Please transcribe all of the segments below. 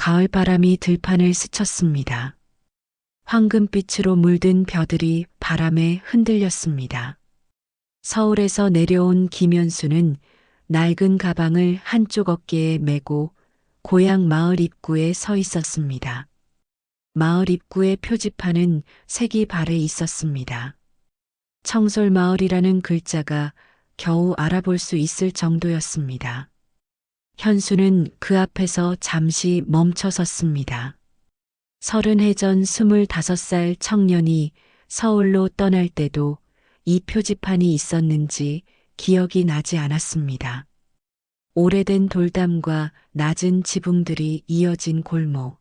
가을바람이 들판을 스쳤습니다. 황금빛으로 물든 벼들이 바람에 흔들렸습니다. 서울에서 내려온 김현수는 낡은 가방을 한쪽 어깨에 메고 고향 마을 입구에 서 있었습니다. 마을 입구의 표지판은 색이 발해 있었습니다. 청솔마을이라는 글자가 겨우 알아볼 수 있을 정도였습니다. 현수는 그 앞에서 잠시 멈춰 섰습니다. 30해 전 25살 청년이 서울로 떠날 때도 이 표지판이 있었는지 기억이 나지 않았습니다. 오래된 돌담과 낮은 지붕들이 이어진 골목.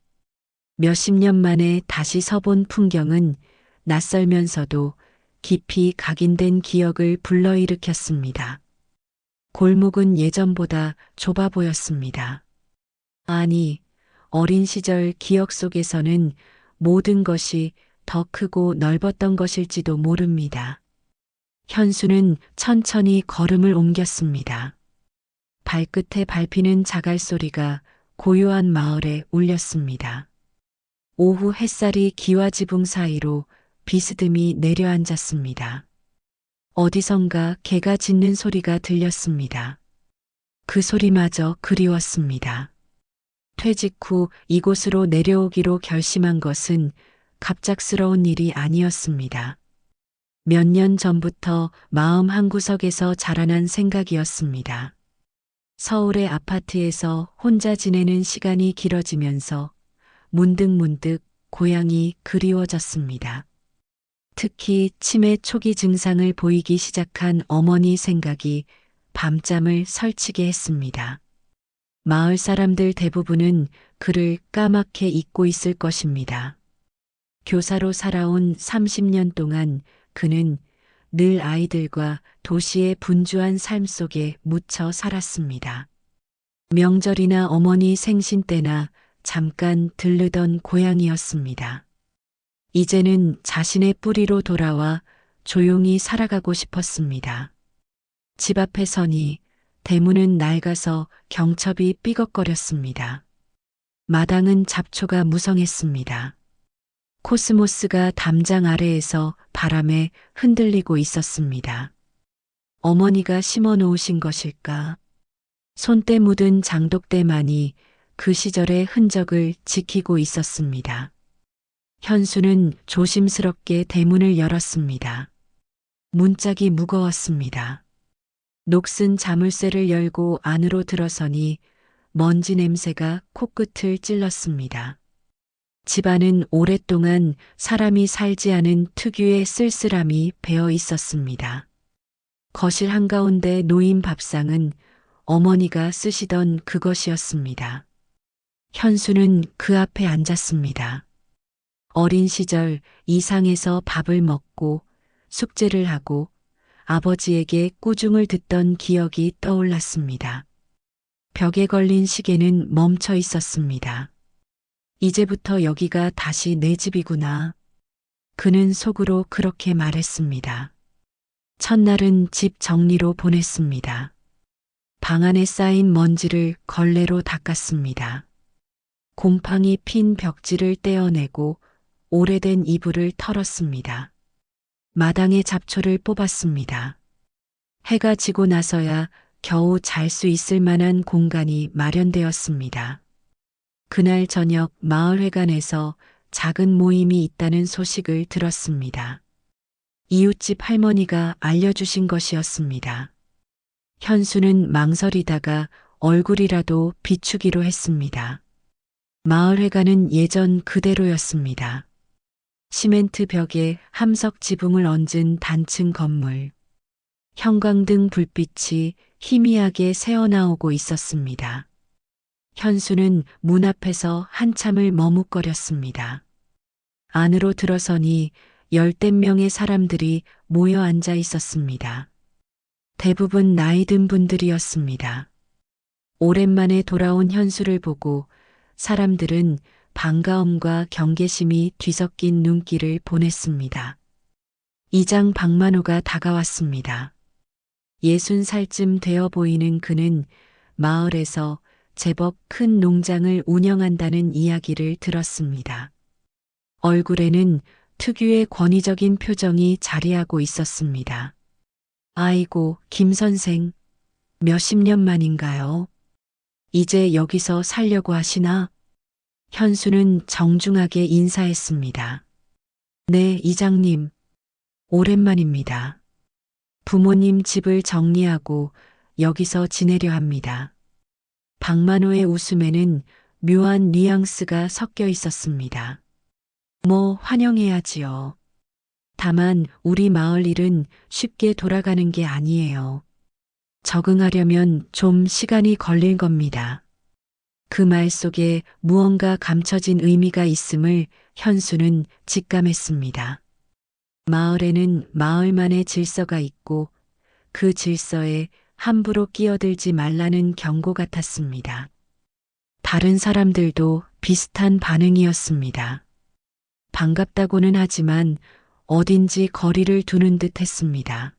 몇십 년 만에 다시 서본 풍경은 낯설면서도 깊이 각인된 기억을 불러일으켰습니다. 골목은 예전보다 좁아 보였습니다. 아니, 어린 시절 기억 속에서는 모든 것이 더 크고 넓었던 것일지도 모릅니다. 현수는 천천히 걸음을 옮겼습니다. 발끝에 밟히는 자갈 소리가 고요한 마을에 울렸습니다. 오후 햇살이 기와 지붕 사이로 비스듬히 내려앉았습니다. 어디선가 개가 짖는 소리가 들렸습니다. 그 소리마저 그리웠습니다. 퇴직 후 이곳으로 내려오기로 결심한 것은 갑작스러운 일이 아니었습니다. 몇 년 전부터 마음 한구석에서 자라난 생각이었습니다. 서울의 아파트에서 혼자 지내는 시간이 길어지면서 문득문득 고향이 그리워졌습니다. 특히 치매 초기 증상을 보이기 시작한 어머니 생각이 밤잠을 설치게 했습니다. 마을 사람들 대부분은 그를 까맣게 잊고 있을 것입니다. 교사로 살아온 30년 동안 그는 늘 아이들과 도시의 분주한 삶 속에 묻혀 살았습니다. 명절이나 어머니 생신 때나 잠깐 들르던 고향이었습니다. 이제는 자신의 뿌리로 돌아와 조용히 살아가고 싶었습니다. 집 앞에 서니 대문은 낡아서 경첩이 삐걱거렸습니다. 마당은 잡초가 무성했습니다. 코스모스가 담장 아래에서 바람에 흔들리고 있었습니다. 어머니가 심어 놓으신 것일까? 손때 묻은 장독대만이 그 시절의 흔적을 지키고 있었습니다. 현수는 조심스럽게 대문을 열었습니다. 문짝이 무거웠습니다. 녹슨 자물쇠를 열고 안으로 들어서니 먼지 냄새가 코끝을 찔렀습니다. 집안은 오랫동안 사람이 살지 않은 특유의 쓸쓸함이 배어 있었습니다. 거실 한가운데 놓인 밥상은 어머니가 쓰시던 그것이었습니다. 현수는 그 앞에 앉았습니다. 어린 시절 이상에서 밥을 먹고 숙제를 하고 아버지에게 꾸중을 듣던 기억이 떠올랐습니다. 벽에 걸린 시계는 멈춰 있었습니다. 이제부터 여기가 다시 내 집이구나. 그는 속으로 그렇게 말했습니다. 첫날은 집 정리로 보냈습니다. 방 안에 쌓인 먼지를 걸레로 닦았습니다. 곰팡이 핀 벽지를 떼어내고 오래된 이불을 털었습니다. 마당의 잡초를 뽑았습니다. 해가 지고 나서야 겨우 잘 수 있을 만한 공간이 마련되었습니다. 그날 저녁 마을회관에서 작은 모임이 있다는 소식을 들었습니다. 이웃집 할머니가 알려주신 것이었습니다. 현수는 망설이다가 얼굴이라도 비추기로 했습니다. 마을회관은 예전 그대로였습니다. 시멘트 벽에 함석 지붕을 얹은 단층 건물. 형광등 불빛이 희미하게 새어나오고 있었습니다. 현수는 문 앞에서 한참을 머뭇거렸습니다. 안으로 들어서니 열댓 명의 사람들이 모여 앉아 있었습니다. 대부분 나이 든 분들이었습니다. 오랜만에 돌아온 현수를 보고 사람들은 반가움과 경계심이 뒤섞인 눈길을 보냈습니다. 이장 박만호가 다가왔습니다. 60살쯤 되어 보이는 그는 마을에서 제법 큰 농장을 운영한다는 이야기를 들었습니다. 얼굴에는 특유의 권위적인 표정이 자리하고 있었습니다. 아이고, 김 선생, 몇십 년 만인가요? 이제 여기서 살려고 하시나? 현수는 정중하게 인사했습니다. 네, 이장님. 오랜만입니다. 부모님 집을 정리하고 여기서 지내려 합니다. 박만호의 웃음에는 묘한 뉘앙스가 섞여 있었습니다. 뭐 환영해야지요. 다만 우리 마을 일은 쉽게 돌아가는 게 아니에요. 적응하려면 좀 시간이 걸릴 겁니다. 그 말 속에 무언가 감춰진 의미가 있음을 현수는 직감했습니다. 마을에는 마을만의 질서가 있고 그 질서에 함부로 끼어들지 말라는 경고 같았습니다. 다른 사람들도 비슷한 반응이었습니다. 반갑다고는 하지만 어딘지 거리를 두는 듯 했습니다.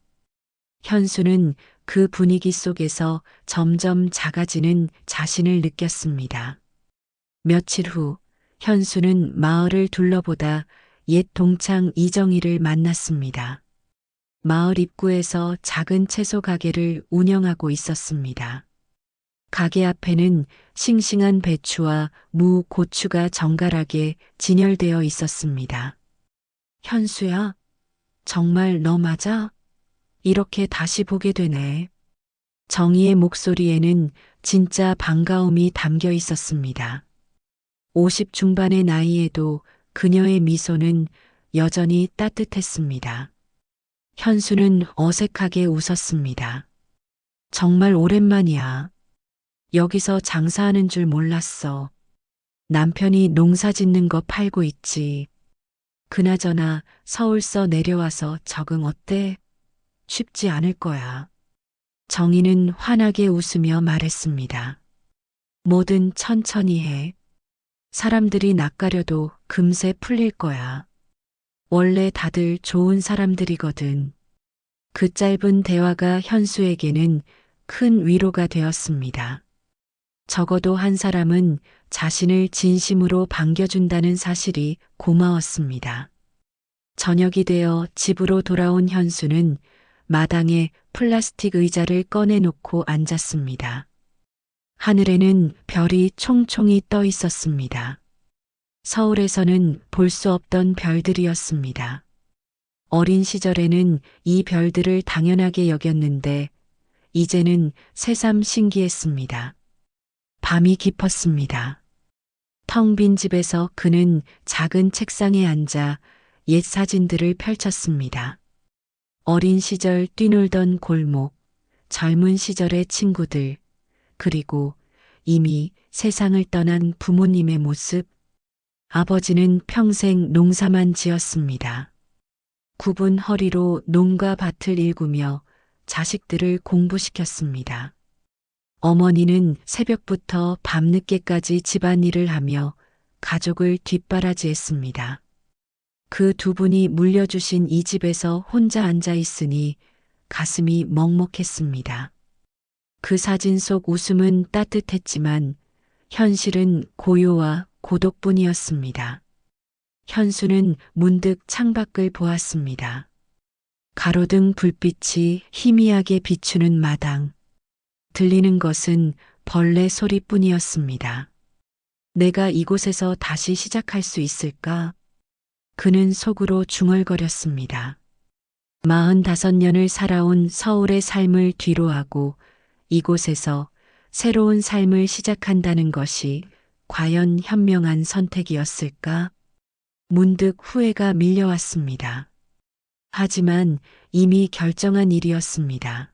현수는 그 분위기 속에서 점점 작아지는 자신을 느꼈습니다. 며칠 후 현수는 마을을 둘러보다 옛 동창 이정희를 만났습니다. 마을 입구에서 작은 채소 가게를 운영하고 있었습니다. 가게 앞에는 싱싱한 배추와 무, 고추가 정갈하게 진열되어 있었습니다. 현수야, 정말 너 맞아? 이렇게 다시 보게 되네. 정희의 목소리에는 진짜 반가움이 담겨 있었습니다. 50 중반의 나이에도 그녀의 미소는 여전히 따뜻했습니다. 현수는 어색하게 웃었습니다. 정말 오랜만이야. 여기서 장사하는 줄 몰랐어. 남편이 농사 짓는 거 팔고 있지. 그나저나 서울서 내려와서 적응 어때? 쉽지 않을 거야. 정희는 환하게 웃으며 말했습니다. 뭐든 천천히 해. 사람들이 낯가려도 금세 풀릴 거야. 원래 다들 좋은 사람들이거든. 그 짧은 대화가 현수에게는 큰 위로가 되었습니다. 적어도 한 사람은 자신을 진심으로 반겨준다는 사실이 고마웠습니다. 저녁이 되어 집으로 돌아온 현수는 마당에 플라스틱 의자를 꺼내놓고 앉았습니다. 하늘에는 별이 총총히 떠 있었습니다. 서울에서는 볼 수 없던 별들이었습니다. 어린 시절에는 이 별들을 당연하게 여겼는데 이제는 새삼 신기했습니다. 밤이 깊었습니다. 텅 빈 집에서 그는 작은 책상에 앉아 옛 사진들을 펼쳤습니다. 어린 시절 뛰놀던 골목, 젊은 시절의 친구들, 그리고 이미 세상을 떠난 부모님의 모습. 아버지는 평생 농사만 지었습니다. 굽은 허리로 농가 밭을 일구며 자식들을 공부시켰습니다. 어머니는 새벽부터 밤늦게까지 집안일을 하며 가족을 뒷바라지했습니다. 그 두 분이 물려주신 이 집에서 혼자 앉아 있으니 가슴이 먹먹했습니다. 그 사진 속 웃음은 따뜻했지만 현실은 고요와 고독뿐이었습니다. 현수는 문득 창밖을 보았습니다. 가로등 불빛이 희미하게 비추는 마당. 들리는 것은 벌레 소리뿐이었습니다. 내가 이곳에서 다시 시작할 수 있을까? 그는 속으로 중얼거렸습니다. 45년을 살아온 서울의 삶을 뒤로하고 이곳에서 새로운 삶을 시작한다는 것이 과연 현명한 선택이었을까? 문득 후회가 밀려왔습니다. 하지만 이미 결정한 일이었습니다.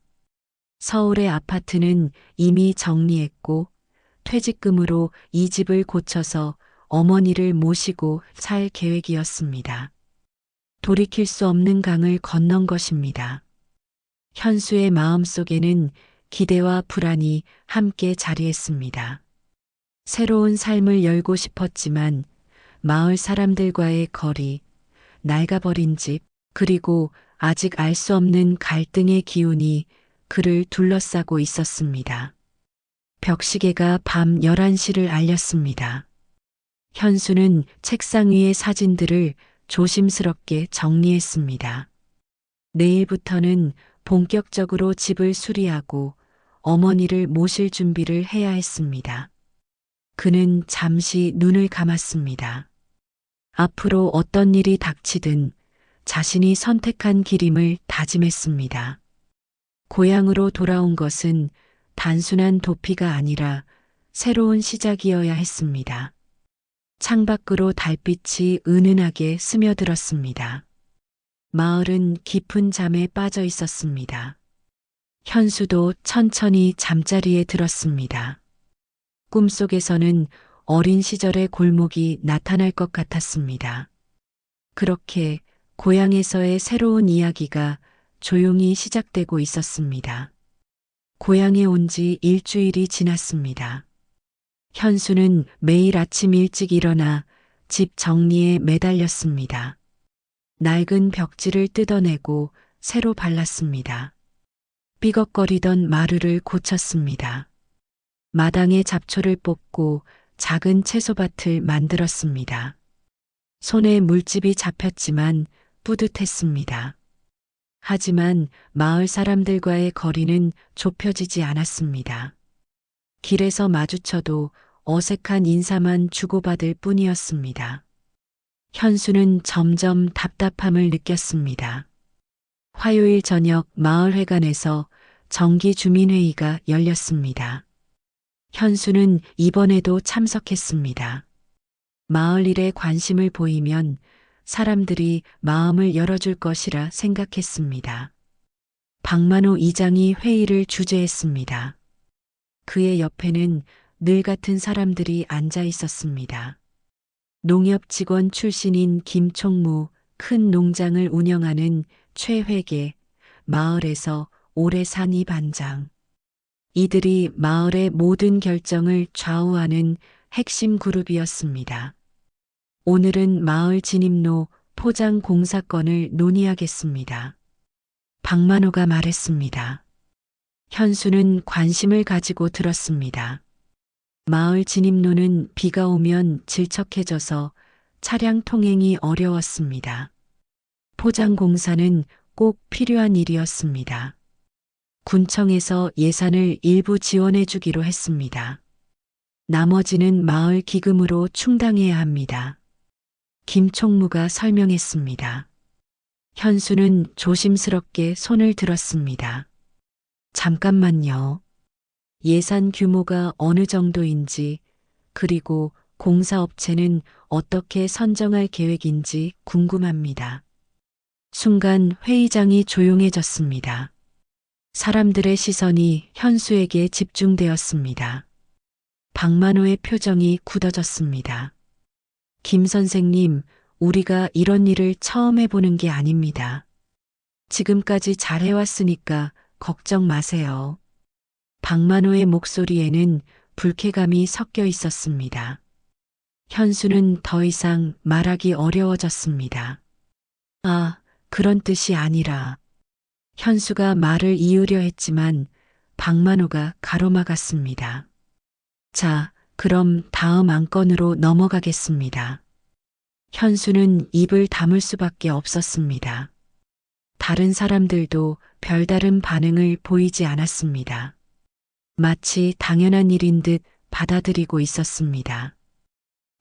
서울의 아파트는 이미 정리했고 퇴직금으로 이 집을 고쳐서 어머니를 모시고 살 계획이었습니다. 돌이킬 수 없는 강을 건넌 것입니다. 현수의 마음속에는 기대와 불안이 함께 자리했습니다. 새로운 삶을 열고 싶었지만 마을 사람들과의 거리, 낡아버린 집, 그리고 아직 알 수 없는 갈등의 기운이 그를 둘러싸고 있었습니다. 벽시계가 밤 11시를 알렸습니다. 현수는 책상 위의 사진들을 조심스럽게 정리했습니다. 내일부터는 본격적으로 집을 수리하고 어머니를 모실 준비를 해야 했습니다. 그는 잠시 눈을 감았습니다. 앞으로 어떤 일이 닥치든 자신이 선택한 길임을 다짐했습니다. 고향으로 돌아온 것은 단순한 도피가 아니라 새로운 시작이어야 했습니다. 창밖으로 달빛이 은은하게 스며들었습니다. 마을은 깊은 잠에 빠져 있었습니다. 현수도 천천히 잠자리에 들었습니다. 꿈속에서는 어린 시절의 골목이 나타날 것 같았습니다. 그렇게 고향에서의 새로운 이야기가 조용히 시작되고 있었습니다. 고향에 온 지 일주일이 지났습니다. 현수는 매일 아침 일찍 일어나 집 정리에 매달렸습니다. 낡은 벽지를 뜯어내고 새로 발랐습니다. 삐걱거리던 마루를 고쳤습니다. 마당에 잡초를 뽑고 작은 채소밭을 만들었습니다. 손에 물집이 잡혔지만 뿌듯했습니다. 하지만 마을 사람들과의 거리는 좁혀지지 않았습니다. 길에서 마주쳐도 어색한 인사만 주고받을 뿐이었습니다. 현수는 점점 답답함을 느꼈습니다. 화요일 저녁 마을회관에서 정기 주민회의가 열렸습니다. 현수는 이번에도 참석했습니다. 마을 일에 관심을 보이면 사람들이 마음을 열어줄 것이라 생각했습니다. 박만호 이장이 회의를 주재했습니다. 그의 옆에는 늘 같은 사람들이 앉아 있었습니다. 농협 직원 출신인 김총무, 큰 농장을 운영하는 최회계, 마을에서 오래 산 이 반장. 이들이 마을의 모든 결정을 좌우하는 핵심 그룹이었습니다. 오늘은 마을 진입로 포장 공사건을 논의하겠습니다. 박만호가 말했습니다. 현수는 관심을 가지고 들었습니다. 마을 진입로는 비가 오면 질척해져서 차량 통행이 어려웠습니다. 포장 공사는 꼭 필요한 일이었습니다. 군청에서 예산을 일부 지원해 주기로 했습니다. 나머지는 마을 기금으로 충당해야 합니다. 김총무가 설명했습니다. 현수는 조심스럽게 손을 들었습니다. 잠깐만요. 예산 규모가 어느 정도인지, 그리고 공사업체는 어떻게 선정할 계획인지 궁금합니다. 순간 회의장이 조용해졌습니다. 사람들의 시선이 현수에게 집중되었습니다. 박만호의 표정이 굳어졌습니다. 김 선생님, 우리가 이런 일을 처음 해보는 게 아닙니다. 지금까지 잘 해왔으니까 걱정 마세요. 박만호의 목소리에는 불쾌감이 섞여 있었습니다. 현수는 더 이상 말하기 어려워졌습니다. 아, 그런 뜻이 아니라. 현수가 말을 이으려 했지만 박만호가 가로막았습니다. 자, 그럼 다음 안건으로 넘어가겠습니다. 현수는 입을 다물 수밖에 없었습니다. 다른 사람들도 별다른 반응을 보이지 않았습니다. 마치 당연한 일인 듯 받아들이고 있었습니다.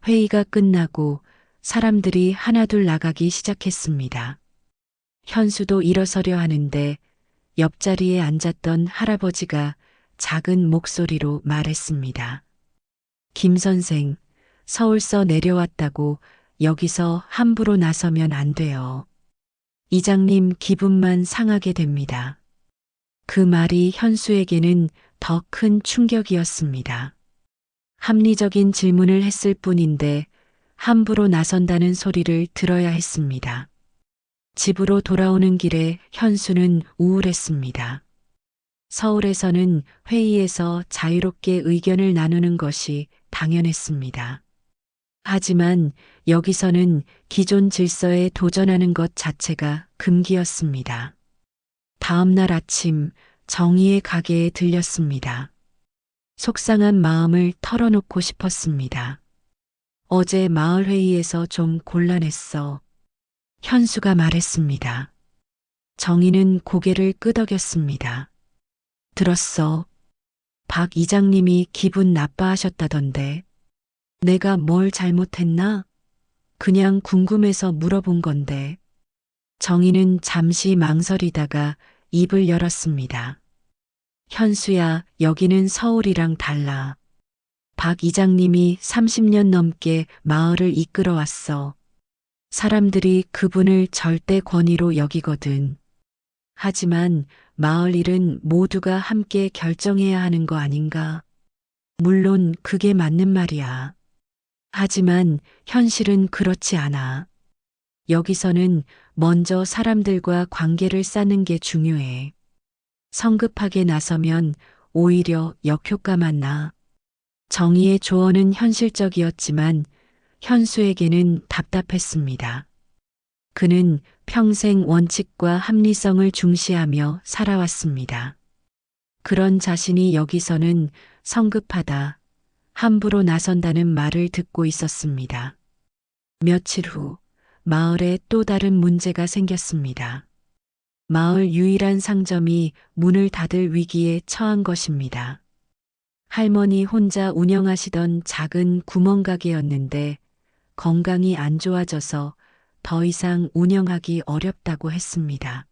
회의가 끝나고 사람들이 하나둘 나가기 시작했습니다. 현수도 일어서려 하는데 옆자리에 앉았던 할아버지가 작은 목소리로 말했습니다. 김 선생, 서울서 내려왔다고 여기서 함부로 나서면 안 돼요. 이장님 기분만 상하게 됩니다. 그 말이 현수에게는 더 큰 충격이었습니다. 합리적인 질문을 했을 뿐인데 함부로 나선다는 소리를 들어야 했습니다. 집으로 돌아오는 길에 현수는 우울했습니다. 서울에서는 회의에서 자유롭게 의견을 나누는 것이 당연했습니다. 하지만 여기서는 기존 질서에 도전하는 것 자체가 금기였습니다. 다음 날 아침 정희의 가게에 들렸습니다. 속상한 마음을 털어놓고 싶었습니다. 어제 마을 회의에서 좀 곤란했어. 현수가 말했습니다. 정희는 고개를 끄덕였습니다. 들었어. 박 이장님이 기분 나빠하셨다던데. 내가 뭘 잘못했나? 그냥 궁금해서 물어본 건데. 정희는 잠시 망설이다가 입을 열었습니다. 현수야, 여기는 서울이랑 달라. 박 이장님이 30년 넘게 마을을 이끌어 왔어. 사람들이 그분을 절대 권위로 여기거든. 하지만 마을 일은 모두가 함께 결정해야 하는 거 아닌가? 물론 그게 맞는 말이야. 하지만 현실은 그렇지 않아. 여기서는 먼저 사람들과 관계를 쌓는 게 중요해. 성급하게 나서면 오히려 역효과만 나. 정의의 조언은 현실적이었지만 현수에게는 답답했습니다. 그는 평생 원칙과 합리성을 중시하며 살아왔습니다. 그런 자신이 여기서는 성급하다, 함부로 나선다는 말을 듣고 있었습니다. 며칠 후 마을에 또 다른 문제가 생겼습니다. 마을 유일한 상점이 문을 닫을 위기에 처한 것입니다. 할머니 혼자 운영하시던 작은 구멍가게였는데 건강이 안 좋아져서 더 이상 운영하기 어렵다고 했습니다.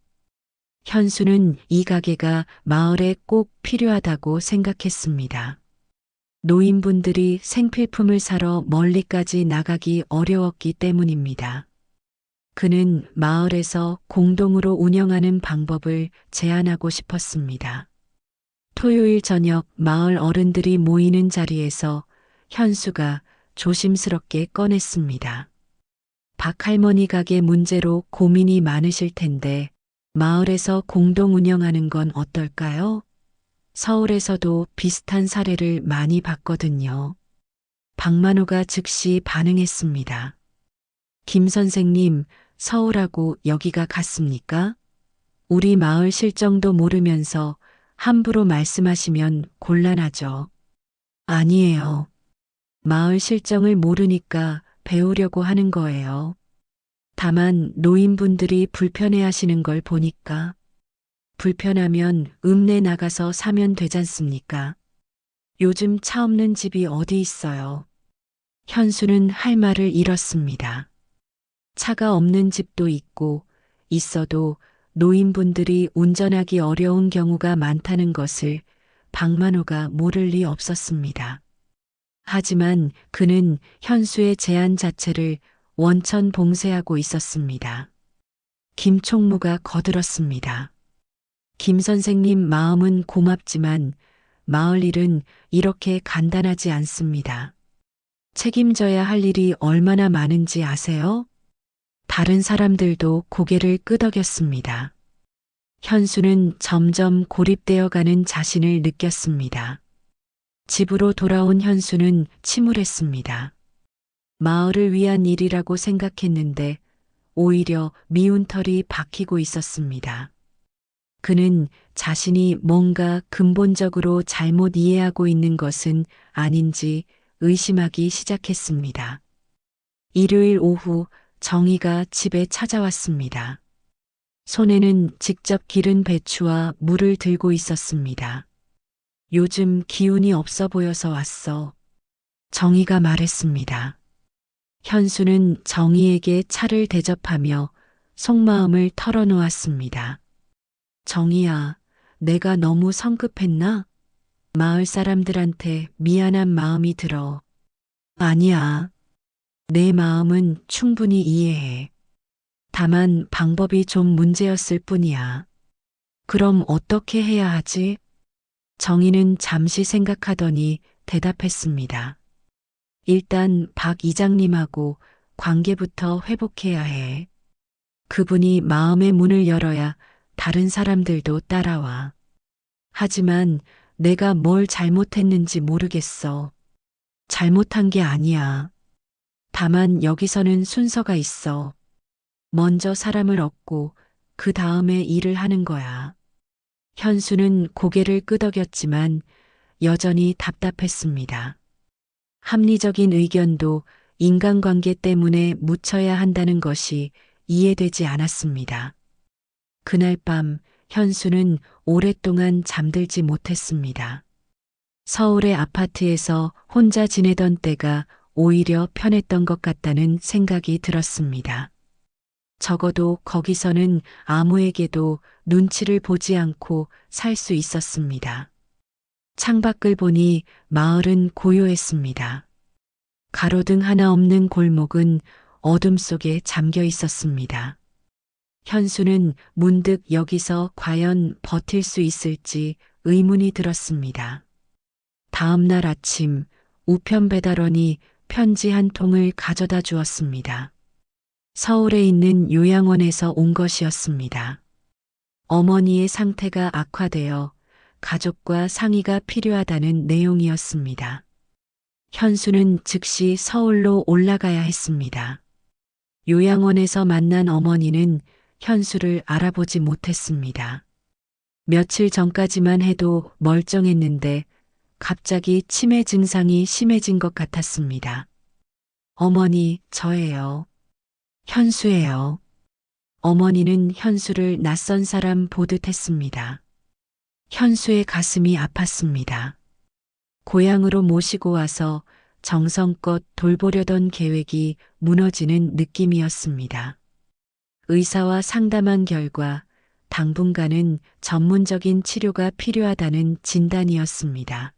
현수는 이 가게가 마을에 꼭 필요하다고 생각했습니다. 노인분들이 생필품을 사러 멀리까지 나가기 어려웠기 때문입니다. 그는 마을에서 공동으로 운영하는 방법을 제안하고 싶었습니다. 토요일 저녁 마을 어른들이 모이는 자리에서 현수가 조심스럽게 꺼냈습니다. 박할머니 가게 문제로 고민이 많으실 텐데 마을에서 공동 운영하는 건 어떨까요? 서울에서도 비슷한 사례를 많이 봤거든요. 박만호가 즉시 반응했습니다. 김 선생님, 서울하고 여기가 같습니까? 우리 마을 실정도 모르면서 함부로 말씀하시면 곤란하죠. 아니에요. 마을 실정을 모르니까 배우려고 하는 거예요. 다만 노인분들이 불편해하시는 걸 보니까 불편하면 읍내 나가서 사면 되잖습니까? 요즘 차 없는 집이 어디 있어요. 현수는 할 말을 잃었습니다. 차가 없는 집도 있고 있어도 노인분들이 운전하기 어려운 경우가 많다는 것을 박만호가 모를 리 없었습니다. 하지만 그는 현수의 제안 자체를 원천 봉쇄하고 있었습니다. 김 총무가 거들었습니다. 김 선생님 마음은 고맙지만 마을 일은 이렇게 간단하지 않습니다. 책임져야 할 일이 얼마나 많은지 아세요? 다른 사람들도 고개를 끄덕였습니다. 현수는 점점 고립되어 가는 자신을 느꼈습니다. 집으로 돌아온 현수는 침울했습니다. 마을을 위한 일이라고 생각했는데 오히려 미운 털이 박히고 있었습니다. 그는 자신이 뭔가 근본적으로 잘못 이해하고 있는 것은 아닌지 의심하기 시작했습니다. 일요일 오후 정희가 집에 찾아왔습니다. 손에는 직접 기른 배추와 물을 들고 있었습니다. 요즘 기운이 없어 보여서 왔어. 정희가 말했습니다. 현수는 정희에게 차를 대접하며 속마음을 털어놓았습니다. 정희야, 내가 너무 성급했나? 마을 사람들한테 미안한 마음이 들어. 아니야. 내 마음은 충분히 이해해. 다만 방법이 좀 문제였을 뿐이야. 그럼 어떻게 해야 하지? 정희는 잠시 생각하더니 대답했습니다. 일단 박 이장님하고 관계부터 회복해야 해. 그분이 마음의 문을 열어야 다른 사람들도 따라와. 하지만 내가 뭘 잘못했는지 모르겠어. 잘못한 게 아니야. 다만 여기서는 순서가 있어. 먼저 사람을 얻고 그 다음에 일을 하는 거야. 현수는 고개를 끄덕였지만 여전히 답답했습니다. 합리적인 의견도 인간관계 때문에 묻혀야 한다는 것이 이해되지 않았습니다. 그날 밤 현수는 오랫동안 잠들지 못했습니다. 서울의 아파트에서 혼자 지내던 때가 오히려 편했던 것 같다는 생각이 들었습니다. 적어도 거기서는 아무에게도 눈치를 보지 않고 살 수 있었습니다. 창밖을 보니 마을은 고요했습니다. 가로등 하나 없는 골목은 어둠 속에 잠겨 있었습니다. 현수는 문득 여기서 과연 버틸 수 있을지 의문이 들었습니다. 다음 날 아침 우편 배달원이 편지 한 통을 가져다 주었습니다. 서울에 있는 요양원에서 온 것이었습니다. 어머니의 상태가 악화되어 가족과 상의가 필요하다는 내용이었습니다. 현수는 즉시 서울로 올라가야 했습니다. 요양원에서 만난 어머니는 현수를 알아보지 못했습니다. 며칠 전까지만 해도 멀쩡했는데 갑자기 치매 증상이 심해진 것 같았습니다. 어머니, 저예요. 현수예요. 어머니는 현수를 낯선 사람 보듯 했습니다. 현수의 가슴이 아팠습니다. 고향으로 모시고 와서 정성껏 돌보려던 계획이 무너지는 느낌이었습니다. 의사와 상담한 결과 당분간은 전문적인 치료가 필요하다는 진단이었습니다.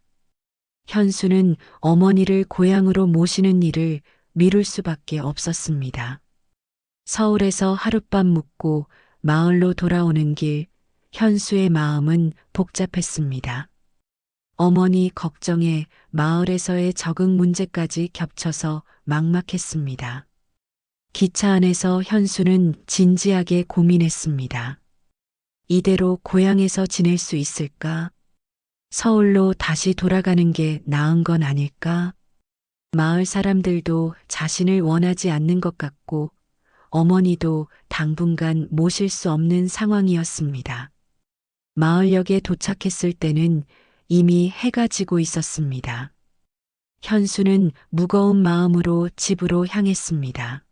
현수는 어머니를 고향으로 모시는 일을 미룰 수밖에 없었습니다. 서울에서 하룻밤 묵고 마을로 돌아오는 길, 현수의 마음은 복잡했습니다. 어머니 걱정에 마을에서의 적응 문제까지 겹쳐서 막막했습니다. 기차 안에서 현수는 진지하게 고민했습니다. 이대로 고향에서 지낼 수 있을까? 서울로 다시 돌아가는 게 나은 건 아닐까? 마을 사람들도 자신을 원하지 않는 것 같고 어머니도 당분간 모실 수 없는 상황이었습니다. 마을역에 도착했을 때는 이미 해가 지고 있었습니다. 현수는 무거운 마음으로 집으로 향했습니다.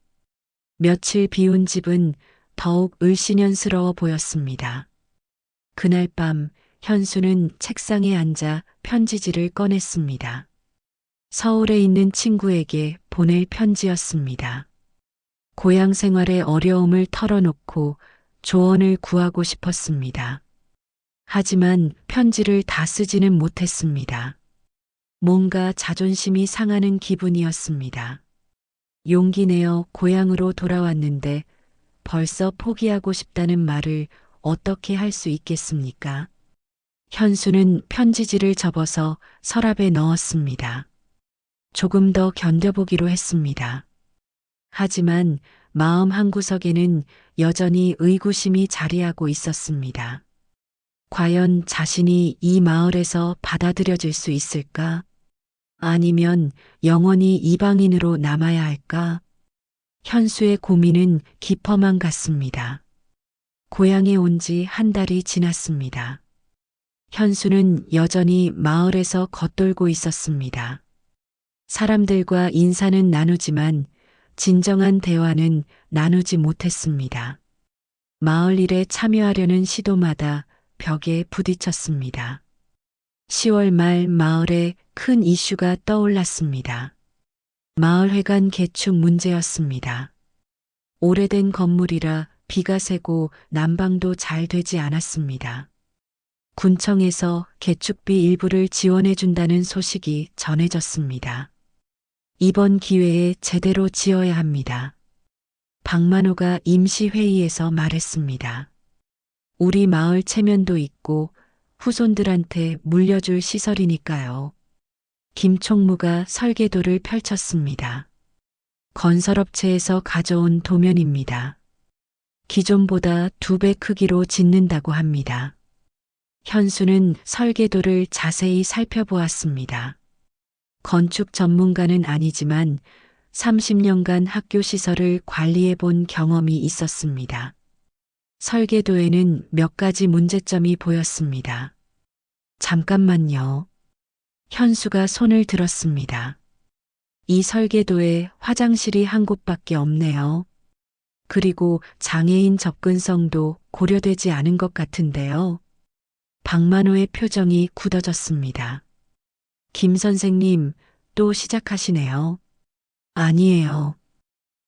며칠 비운 집은 더욱 을씨년스러워 보였습니다. 그날 밤 현수는 책상에 앉아 편지지를 꺼냈습니다. 서울에 있는 친구에게 보낼 편지였습니다. 고향 생활의 어려움을 털어놓고 조언을 구하고 싶었습니다. 하지만 편지를 다 쓰지는 못했습니다. 뭔가 자존심이 상하는 기분이었습니다. 용기 내어 고향으로 돌아왔는데 벌써 포기하고 싶다는 말을 어떻게 할 수 있겠습니까? 현수는 편지지를 접어서 서랍에 넣었습니다. 조금 더 견뎌보기로 했습니다. 하지만 마음 한구석에는 여전히 의구심이 자리하고 있었습니다. 과연 자신이 이 마을에서 받아들여질 수 있을까? 아니면 영원히 이방인으로 남아야 할까? 현수의 고민은 깊어만 갔습니다. 고향에 온 지 한 달이 지났습니다. 현수는 여전히 마을에서 겉돌고 있었습니다. 사람들과 인사는 나누지만 진정한 대화는 나누지 못했습니다. 마을 일에 참여하려는 시도마다 벽에 부딪혔습니다. 10월 말 마을에 큰 이슈가 떠올랐습니다. 마을회관 개축 문제였습니다. 오래된 건물이라 비가 새고 난방도 잘 되지 않았습니다. 군청에서 개축비 일부를 지원해준다는 소식이 전해졌습니다. 이번 기회에 제대로 지어야 합니다. 박만호가 임시회의에서 말했습니다. 우리 마을 체면도 있고 후손들한테 물려줄 시설이니까요. 김 총무가 설계도를 펼쳤습니다. 건설업체에서 가져온 도면입니다. 기존보다 2배 크기로 짓는다고 합니다. 현수는 설계도를 자세히 살펴보았습니다. 건축 전문가는 아니지만 30년간 학교 시설을 관리해 본 경험이 있었습니다. 설계도에는 몇 가지 문제점이 보였습니다. 잠깐만요. 현수가 손을 들었습니다. 이 설계도에 화장실이 한 곳밖에 없네요. 그리고 장애인 접근성도 고려되지 않은 것 같은데요. 박만호의 표정이 굳어졌습니다. 김 선생님, 또 시작하시네요. 아니에요.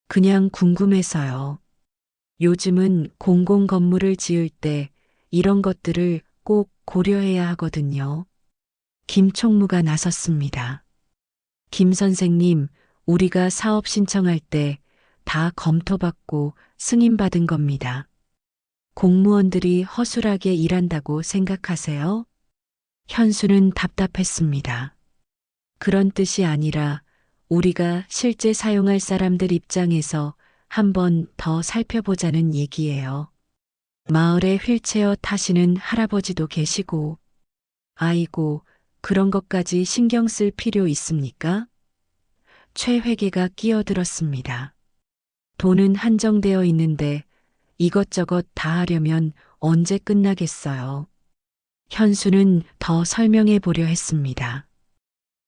그냥 궁금해서요. 요즘은 공공 건물을 지을 때 이런 것들을 꼭 고려해야 하거든요. 김 총무가 나섰습니다. 김 선생님, 우리가 사업 신청할 때 다 검토받고 승인받은 겁니다. 공무원들이 허술하게 일한다고 생각하세요? 현수는 답답했습니다. 그런 뜻이 아니라 우리가 실제 사용할 사람들 입장에서 한 번 더 살펴보자는 얘기예요. 마을에 휠체어 타시는 할아버지도 계시고, 아이고, 그런 것까지 신경 쓸 필요 있습니까? 최 회계가 끼어들었습니다. 돈은 한정되어 있는데 이것저것 다 하려면 언제 끝나겠어요. 현수는 더 설명해 보려 했습니다.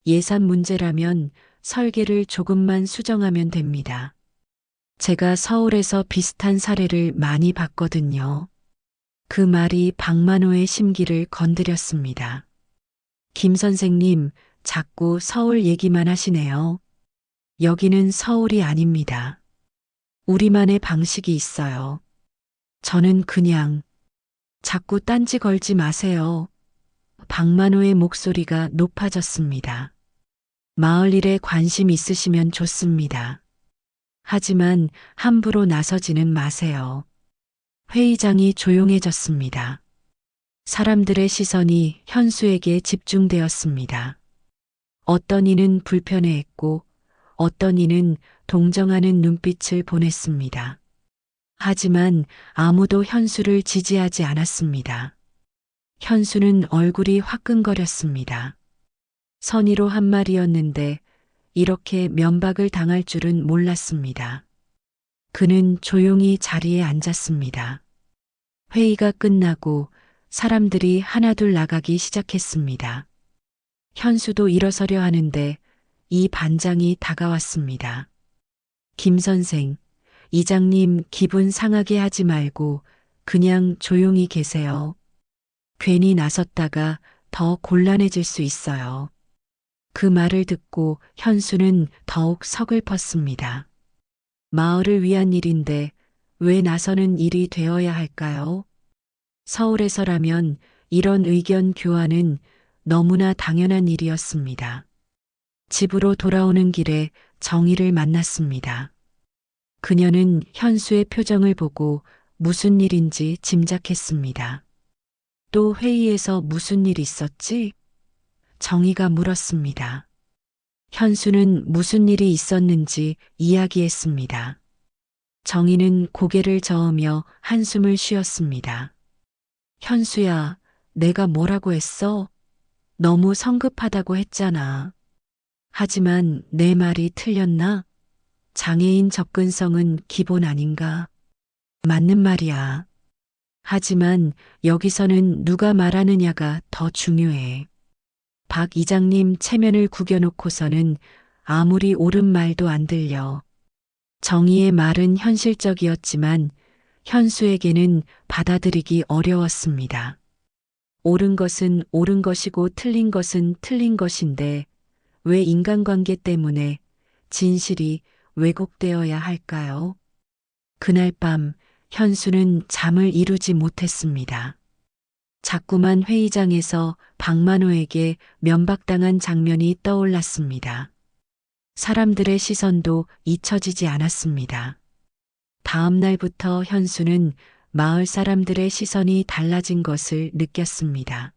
예산 문제라면 설계를 조금만 수정하면 됩니다. 제가 서울에서 비슷한 사례를 많이 봤거든요. 그 말이 박만호의 심기를 건드렸습니다. 김 선생님, 자꾸 서울 얘기만 하시네요. 여기는 서울이 아닙니다. 우리만의 방식이 있어요. 저는 그냥 자꾸 딴지 걸지 마세요. 박만호의 목소리가 높아졌습니다. 마을 일에 관심 있으시면 좋습니다. 하지만 함부로 나서지는 마세요. 회의장이 조용해졌습니다. 사람들의 시선이 현수에게 집중되었습니다. 어떤 이는 불편해했고 어떤 이는 동정하는 눈빛을 보냈습니다. 하지만 아무도 현수를 지지하지 않았습니다. 현수는 얼굴이 화끈거렸습니다. 선의로 한 말이었는데 이렇게 면박을 당할 줄은 몰랐습니다. 그는 조용히 자리에 앉았습니다. 회의가 끝나고 사람들이 하나둘 나가기 시작했습니다. 현수도 일어서려 하는데 이 반장이 다가왔습니다. 김 선생, 이장님 기분 상하게 하지 말고 그냥 조용히 계세요. 괜히 나섰다가 더 곤란해질 수 있어요. 그 말을 듣고 현수는 더욱 서글펐습니다. 마을을 위한 일인데 왜 나서는 일이 되어야 할까요? 서울에서라면 이런 의견 교환은 너무나 당연한 일이었습니다. 집으로 돌아오는 길에 정희를 만났습니다. 그녀는 현수의 표정을 보고 무슨 일인지 짐작했습니다. 또 회의에서 무슨 일 있었지? 정희가 물었습니다. 현수는 무슨 일이 있었는지 이야기했습니다. 정희는 고개를 저으며 한숨을 쉬었습니다. 현수야, 내가 뭐라고 했어? 너무 성급하다고 했잖아. 하지만 내 말이 틀렸나? 장애인 접근성은 기본 아닌가? 맞는 말이야. 하지만 여기서는 누가 말하느냐가 더 중요해. 박 이장님 체면을 구겨놓고서는 아무리 옳은 말도 안 들려. 정의의 말은 현실적이었지만 현수에게는 받아들이기 어려웠습니다. 옳은 것은 옳은 것이고 틀린 것은 틀린 것인데 왜 인간관계 때문에 진실이 왜곡되어야 할까요? 그날 밤 현수는 잠을 이루지 못했습니다. 자꾸만 회의장에서 박만호에게 면박당한 장면이 떠올랐습니다. 사람들의 시선도 잊혀지지 않았습니다. 다음 날부터 현수는 마을 사람들의 시선이 달라진 것을 느꼈습니다.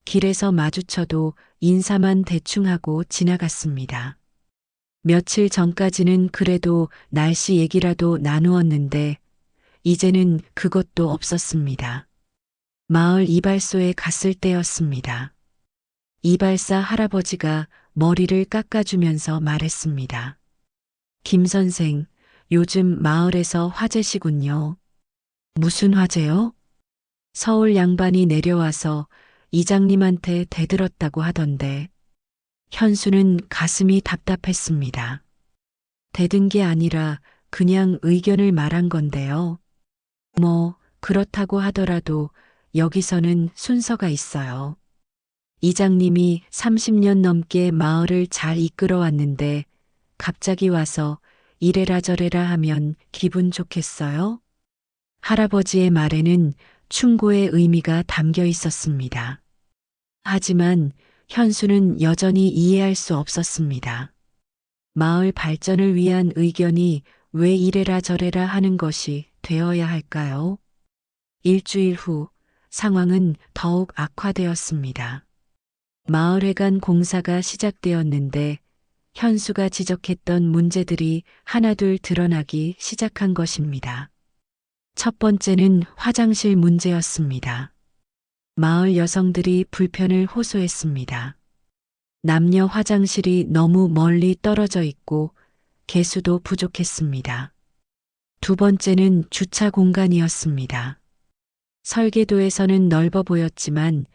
길에서 마주쳐도 인사만 대충 하고 지나갔습니다. 며칠 전까지는 그래도 날씨 얘기라도 나누었는데 이제는 그것도 없었습니다. 마을 이발소에 갔을 때였습니다. 이발사 할아버지가 머리를 깎아주면서 말했습니다. 김 선생, 요즘 마을에서 화제시군요. 무슨 화제요? 서울 양반이 내려와서 이장님한테 대들었다고 하던데 현수는 가슴이 답답했습니다. 대든 게 아니라 그냥 의견을 말한 건데요. 뭐, 그렇다고 하더라도 여기서는 순서가 있어요. 이장님이 30년 넘게 마을을 잘 이끌어 왔는데 갑자기 와서 이래라 저래라 하면 기분 좋겠어요? 할아버지의 말에는 충고의 의미가 담겨 있었습니다. 하지만 현수는 여전히 이해할 수 없었습니다. 마을 발전을 위한 의견이 왜 이래라 저래라 하는 것이 되어야 할까요? 일주일 후 상황은 더욱 악화되었습니다. 마을회관 공사가 시작되었는데 현수가 지적했던 문제들이 하나둘 드러나기 시작한 것입니다. 첫 번째는 화장실 문제였습니다. 마을 여성들이 불편을 호소했습니다. 남녀 화장실이 너무 멀리 떨어져 있고 개수도 부족했습니다. 두 번째는 주차 공간이었습니다. 설계도에서는 넓어 보였지만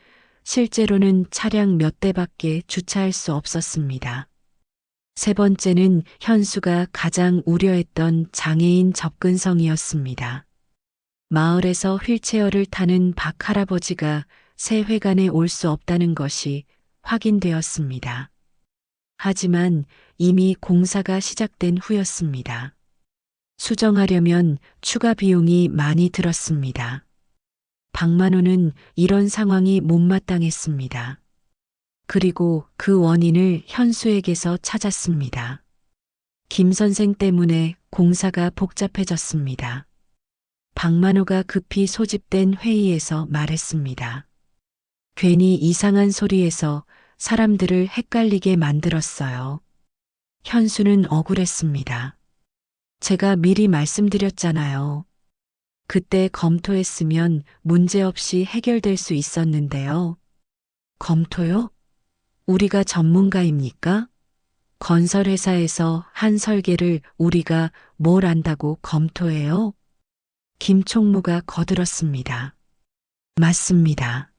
실제로는 차량 몇 대밖에 주차할 수 없었습니다. 세 번째는 현수가 가장 우려했던 장애인 접근성이었습니다. 마을에서 휠체어를 타는 박 할아버지가 새 회관에 올 수 없다는 것이 확인되었습니다. 하지만 이미 공사가 시작된 후였습니다. 수정하려면 추가 비용이 많이 들었습니다. 박만호는 이런 상황이 못마땅했습니다. 그리고 그 원인을 현수에게서 찾았습니다. 김 선생 때문에 공사가 복잡해졌습니다. 박만호가 급히 소집된 회의에서 말했습니다. 괜히 이상한 소리에서 사람들을 헷갈리게 만들었어요. 현수는 억울했습니다. 제가 미리 말씀드렸잖아요. 그때 검토했으면 문제없이 해결될 수 있었는데요. 검토요? 우리가 전문가입니까? 건설회사에서 한 설계를 우리가 뭘 안다고 검토해요? 김 총무가 거들었습니다. 맞습니다.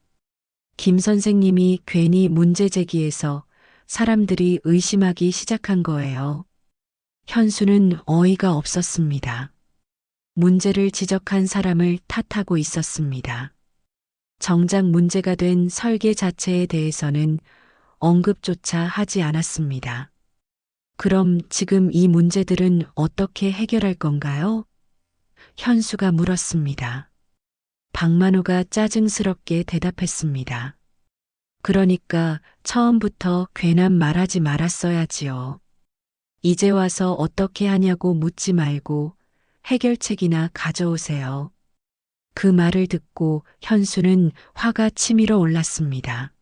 김 선생님이 괜히 문제 제기해서 사람들이 의심하기 시작한 거예요. 현수는 어이가 없었습니다. 문제를 지적한 사람을 탓하고 있었습니다. 정작 문제가 된 설계 자체에 대해서는 언급조차 하지 않았습니다. 그럼 지금 이 문제들은 어떻게 해결할 건가요? 현수가 물었습니다. 박만호가 짜증스럽게 대답했습니다. 그러니까 처음부터 괜한 말하지 말았어야지요. 이제 와서 어떻게 하냐고 묻지 말고 해결책이나 가져오세요. 그 말을 듣고 현수는 화가 치밀어 올랐습니다.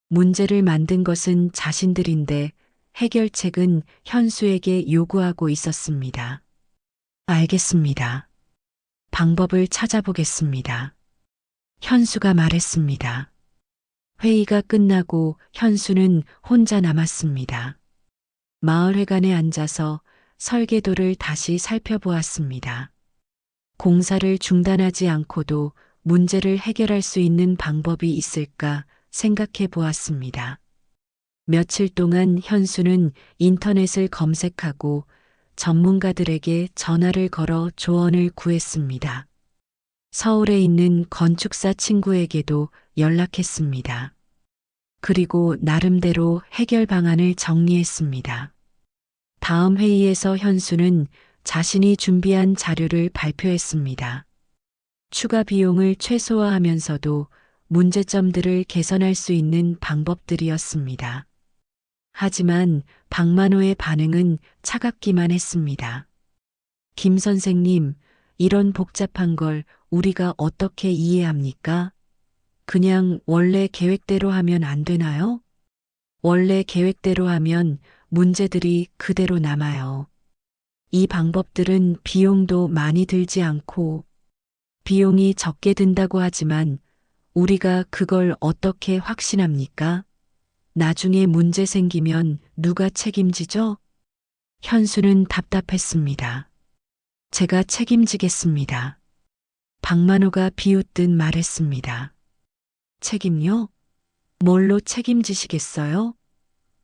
문제를 만든 것은 자신들인데 해결책은 현수에게 요구하고 있었습니다. 알겠습니다. 방법을 찾아보겠습니다. 현수가 말했습니다. 회의가 끝나고 현수는 혼자 남았습니다. 마을회관에 앉아서 설계도를 다시 살펴보았습니다. 공사를 중단하지 않고도 문제를 해결할 수 있는 방법이 있을까 생각해 보았습니다. 며칠 동안 현수는 인터넷을 검색하고 전문가들에게 전화를 걸어 조언을 구했습니다. 서울에 있는 건축사 친구에게도 연락했습니다. 그리고 나름대로 해결 방안을 정리했습니다. 다음 회의에서 현수는 자신이 준비한 자료를 발표했습니다. 추가 비용을 최소화하면서도 문제점들을 개선할 수 있는 방법들이었습니다. 하지만 박만호의 반응은 차갑기만 했습니다. 김 선생님, 이런 복잡한 걸 우리가 어떻게 이해합니까? 그냥 원래 계획대로 하면 안 되나요? 원래 계획대로 하면 문제들이 그대로 남아요. 이 방법들은 비용도 많이 들지 않고 비용이 적게 든다고 하지만 우리가 그걸 어떻게 확신합니까? 나중에 문제 생기면 누가 책임지죠? 현수는 답답했습니다. 제가 책임지겠습니다. 박만호가 비웃듯 말했습니다. 책임요? 뭘로 책임지시겠어요?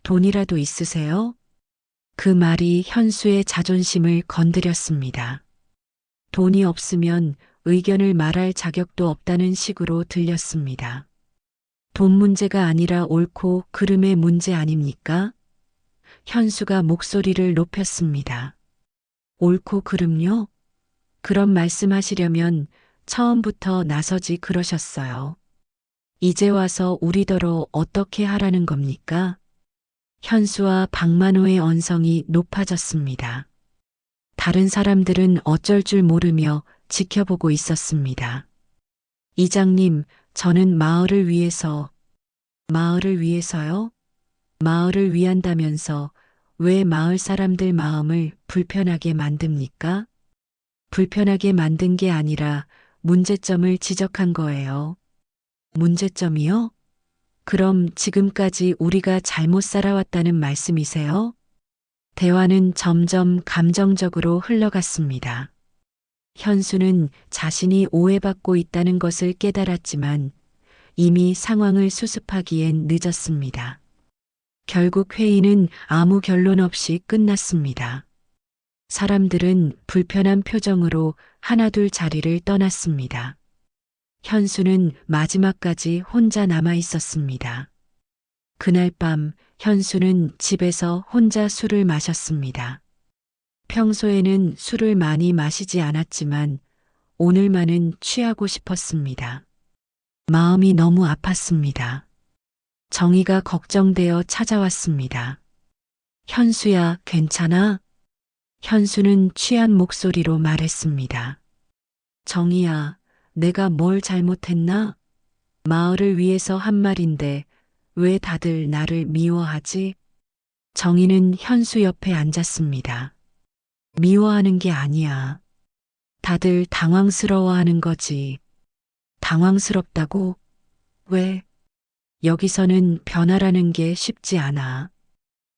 돈이라도 있으세요? 그 말이 현수의 자존심을 건드렸습니다. 돈이 없으면 의견을 말할 자격도 없다는 식으로 들렸습니다. 돈 문제가 아니라 옳고 그름의 문제 아닙니까? 현수가 목소리를 높였습니다. 옳고 그름요? 그런 말씀하시려면 처음부터 나서지 그러셨어요. 이제 와서 우리더러 어떻게 하라는 겁니까? 현수와 박만호의 언성이 높아졌습니다. 다른 사람들은 어쩔 줄 모르며 지켜보고 있었습니다. 이장님, 저는 마을을 위해서요? 마을을 위한다면서 왜 마을 사람들 마음을 불편하게 만듭니까? 불편하게 만든 게 아니라 문제점을 지적한 거예요. 문제점이요? 그럼 지금까지 우리가 잘못 살아왔다는 말씀이세요? 대화는 점점 감정적으로 흘러갔습니다. 현수는 자신이 오해받고 있다는 것을 깨달았지만 이미 상황을 수습하기엔 늦었습니다. 결국 회의는 아무 결론 없이 끝났습니다. 사람들은 불편한 표정으로 하나둘 자리를 떠났습니다. 현수는 마지막까지 혼자 남아 있었습니다. 그날 밤 현수는 집에서 혼자 술을 마셨습니다. 평소에는 술을 많이 마시지 않았지만 오늘만은 취하고 싶었습니다. 마음이 너무 아팠습니다. 정희가 걱정되어 찾아왔습니다. 현수야, 괜찮아? 현수는 취한 목소리로 말했습니다. 정희야, 내가 뭘 잘못했나? 마을을 위해서 한 말인데 왜 다들 나를 미워하지? 정희는 현수 옆에 앉았습니다. 미워하는 게 아니야. 다들 당황스러워하는 거지. 당황스럽다고? 왜? 여기서는 변화라는 게 쉽지 않아.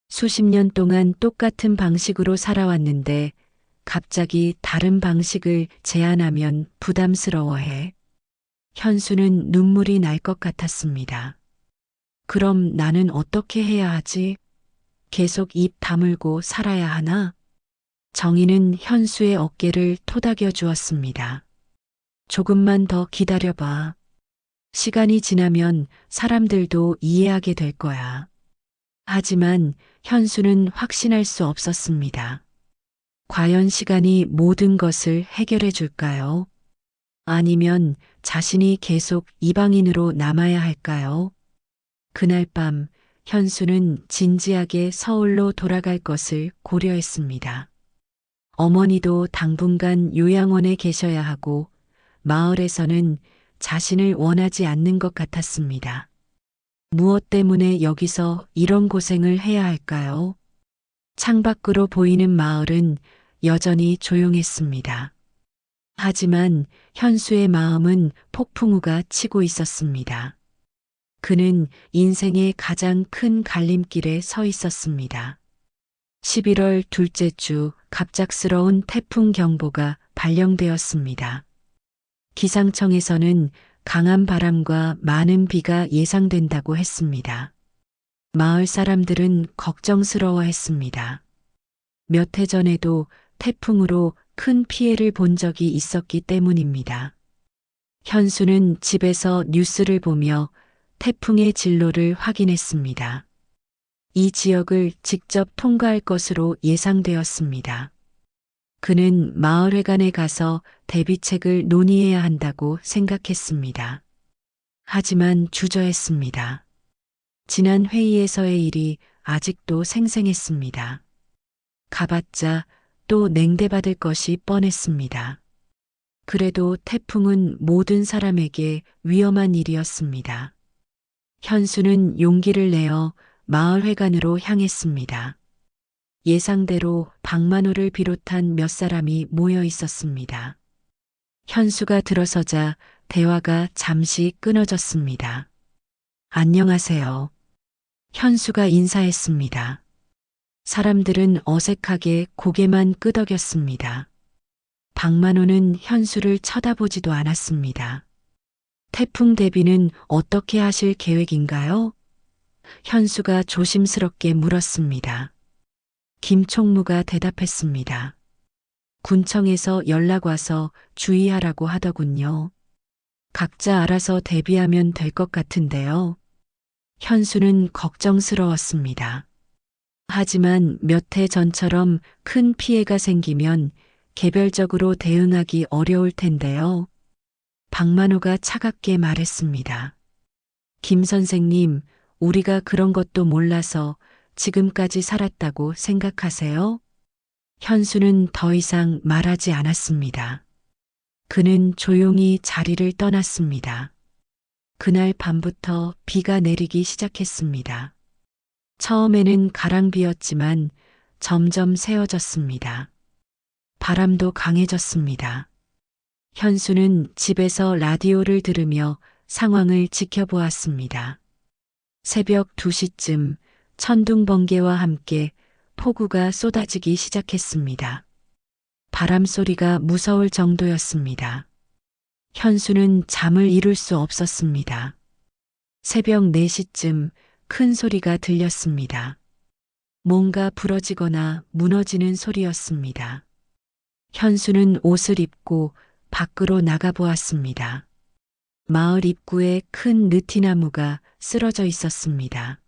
수십 년 동안 똑같은 방식으로 살아왔는데 갑자기 다른 방식을 제안하면 부담스러워해. 현수는 눈물이 날 것 같았습니다. 그럼 나는 어떻게 해야 하지? 계속 입 다물고 살아야 하나? 정희는 현수의 어깨를 토닥여 주었습니다. 조금만 더 기다려봐. 시간이 지나면 사람들도 이해하게 될 거야. 하지만 현수는 확신할 수 없었습니다. 과연 시간이 모든 것을 해결해 줄까요? 아니면 자신이 계속 이방인으로 남아야 할까요? 그날 밤 현수는 진지하게 서울로 돌아갈 것을 고려했습니다. 어머니도 당분간 요양원에 계셔야 하고 마을에서는 자신을 원하지 않는 것 같았습니다. 무엇 때문에 여기서 이런 고생을 해야 할까요? 창밖으로 보이는 마을은 여전히 조용했습니다. 하지만 현수의 마음은 폭풍우가 치고 있었습니다. 그는 인생의 가장 큰 갈림길에 서 있었습니다. 11월 둘째 주 갑작스러운 태풍 경보가 발령되었습니다. 기상청에서는 강한 바람과 많은 비가 예상된다고 했습니다. 마을 사람들은 걱정스러워했습니다. 몇 해 전에도 태풍으로 큰 피해를 본 적이 있었기 때문입니다. 현수는 집에서 뉴스를 보며 태풍의 진로를 확인했습니다. 이 지역을 직접 통과할 것으로 예상되었습니다. 그는 마을회관에 가서 대비책을 논의해야 한다고 생각했습니다. 하지만 주저했습니다. 지난 회의에서의 일이 아직도 생생했습니다. 가봤자 또 냉대받을 것이 뻔했습니다. 그래도 태풍은 모든 사람에게 위험한 일이었습니다. 현수는 용기를 내어 마을회관으로 향했습니다. 예상대로 박만호를 비롯한 몇 사람이 모여 있었습니다. 현수가 들어서자 대화가 잠시 끊어졌습니다. 안녕하세요. 현수가 인사했습니다. 사람들은 어색하게 고개만 끄덕였습니다. 박만호는 현수를 쳐다보지도 않았습니다. 태풍 대비는 어떻게 하실 계획인가요? 현수가 조심스럽게 물었습니다. 김 총무가 대답했습니다. 군청에서 연락 와서 주의하라고 하더군요. 각자 알아서 대비하면 될 것 같은데요. 현수는 걱정스러웠습니다. 하지만 몇 해 전처럼 큰 피해가 생기면 개별적으로 대응하기 어려울 텐데요. 박만호가 차갑게 말했습니다. 김 선생님, 우리가 그런 것도 몰라서 지금까지 살았다고 생각하세요? 현수는 더 이상 말하지 않았습니다. 그는 조용히 자리를 떠났습니다. 그날 밤부터 비가 내리기 시작했습니다. 처음에는 가랑비였지만 점점 새어졌습니다. 바람도 강해졌습니다. 현수는 집에서 라디오를 들으며 상황을 지켜보았습니다. 새벽 2시쯤 천둥 번개와 함께 폭우가 쏟아지기 시작했습니다. 바람 소리가 무서울 정도였습니다. 현수는 잠을 이룰 수 없었습니다. 새벽 4시쯤 큰 소리가 들렸습니다. 뭔가 부러지거나 무너지는 소리였습니다. 현수는 옷을 입고 밖으로 나가보았습니다. 마을 입구에 큰 느티나무가 쓰러져 있었습니다.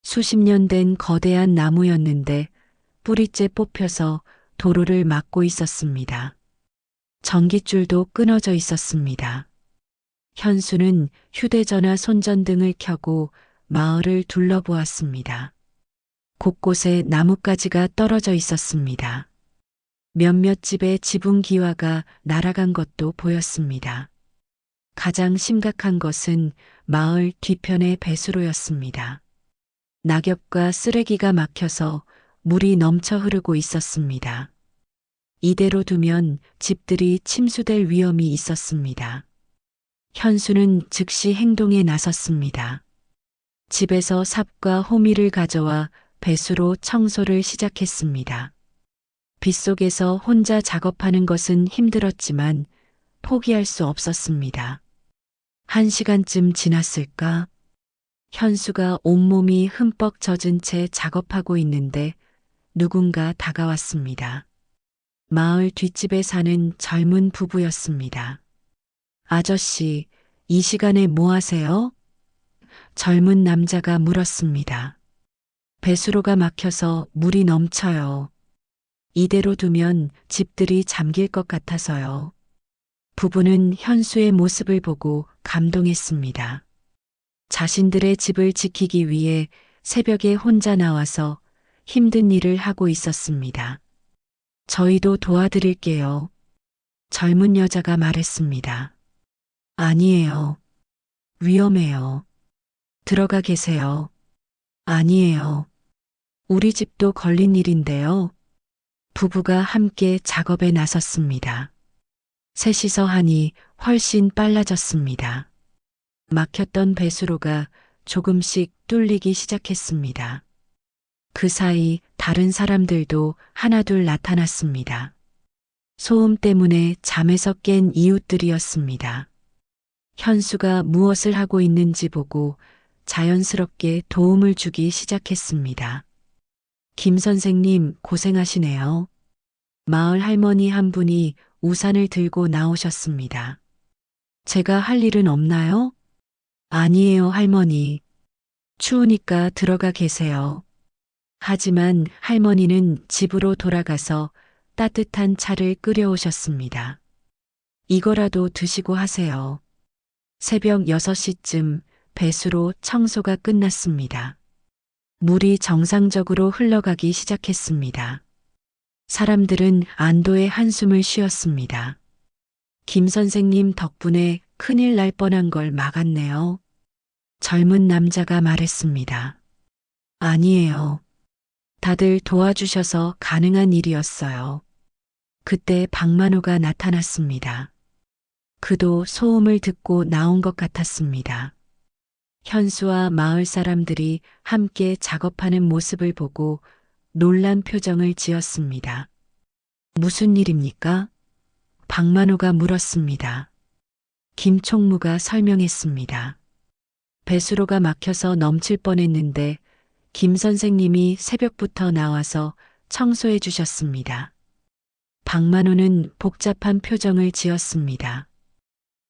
수십 년 된 거대한 나무였는데 뿌리째 뽑혀서 도로를 막고 있었습니다. 전깃줄도 끊어져 있었습니다. 현수는 휴대전화 손전등을 켜고 마을을 둘러보았습니다. 곳곳에 나뭇가지가 떨어져 있었습니다. 몇몇 집의 지붕 기와가 날아간 것도 보였습니다. 가장 심각한 것은 마을 뒤편의 배수로였습니다. 낙엽과 쓰레기가 막혀서 물이 넘쳐 흐르고 있었습니다. 이대로 두면 집들이 침수될 위험이 있었습니다. 현수는 즉시 행동에 나섰습니다. 집에서 삽과 호미를 가져와 배수로 청소를 시작했습니다. 빗속에서 혼자 작업하는 것은 힘들었지만 포기할 수 없었습니다. 1시간쯤 지났을까? 현수가 온몸이 흠뻑 젖은 채 작업하고 있는데 누군가 다가왔습니다. 마을 뒷집에 사는 젊은 부부였습니다. 아저씨, 이 시간에 뭐 하세요? 젊은 남자가 물었습니다. 배수로가 막혀서 물이 넘쳐요. 이대로 두면 집들이 잠길 것 같아서요. 부부는 현수의 모습을 보고 감동했습니다. 자신들의 집을 지키기 위해 새벽에 혼자 나와서 힘든 일을 하고 있었습니다. 저희도 도와드릴게요. 젊은 여자가 말했습니다. 아니에요. 위험해요. 들어가 계세요. 아니에요. 우리 집도 걸린 일인데요. 부부가 함께 작업에 나섰습니다. 셋이서 하니 훨씬 빨라졌습니다. 막혔던 배수로가 조금씩 뚫리기 시작했습니다. 그 사이 다른 사람들도 하나둘 나타났습니다. 소음 때문에 잠에서 깬 이웃들이었습니다. 현수가 무엇을 하고 있는지 보고 자연스럽게 도움을 주기 시작했습니다. 김 선생님 고생하시네요. 마을 할머니 한 분이 우산을 들고 나오셨습니다. 제가 할 일은 없나요? 아니에요, 할머니. 추우니까 들어가 계세요. 하지만 할머니는 집으로 돌아가서 따뜻한 차를 끓여오셨습니다. 이거라도 드시고 하세요. 새벽 6시쯤 배수로 청소가 끝났습니다. 물이 정상적으로 흘러가기 시작했습니다. 사람들은 안도의 한숨을 쉬었습니다. 김 선생님 덕분에 큰일 날 뻔한 걸 막았네요. 젊은 남자가 말했습니다. 아니에요. 다들 도와주셔서 가능한 일이었어요. 그때 박만호가 나타났습니다. 그도 소음을 듣고 나온 것 같았습니다. 현수와 마을 사람들이 함께 작업하는 모습을 보고 놀란 표정을 지었습니다. 무슨 일입니까? 박만호가 물었습니다. 김 총무가 설명했습니다. 배수로가 막혀서 넘칠 뻔했는데 김 선생님이 새벽부터 나와서 청소해 주셨습니다. 박만호는 복잡한 표정을 지었습니다.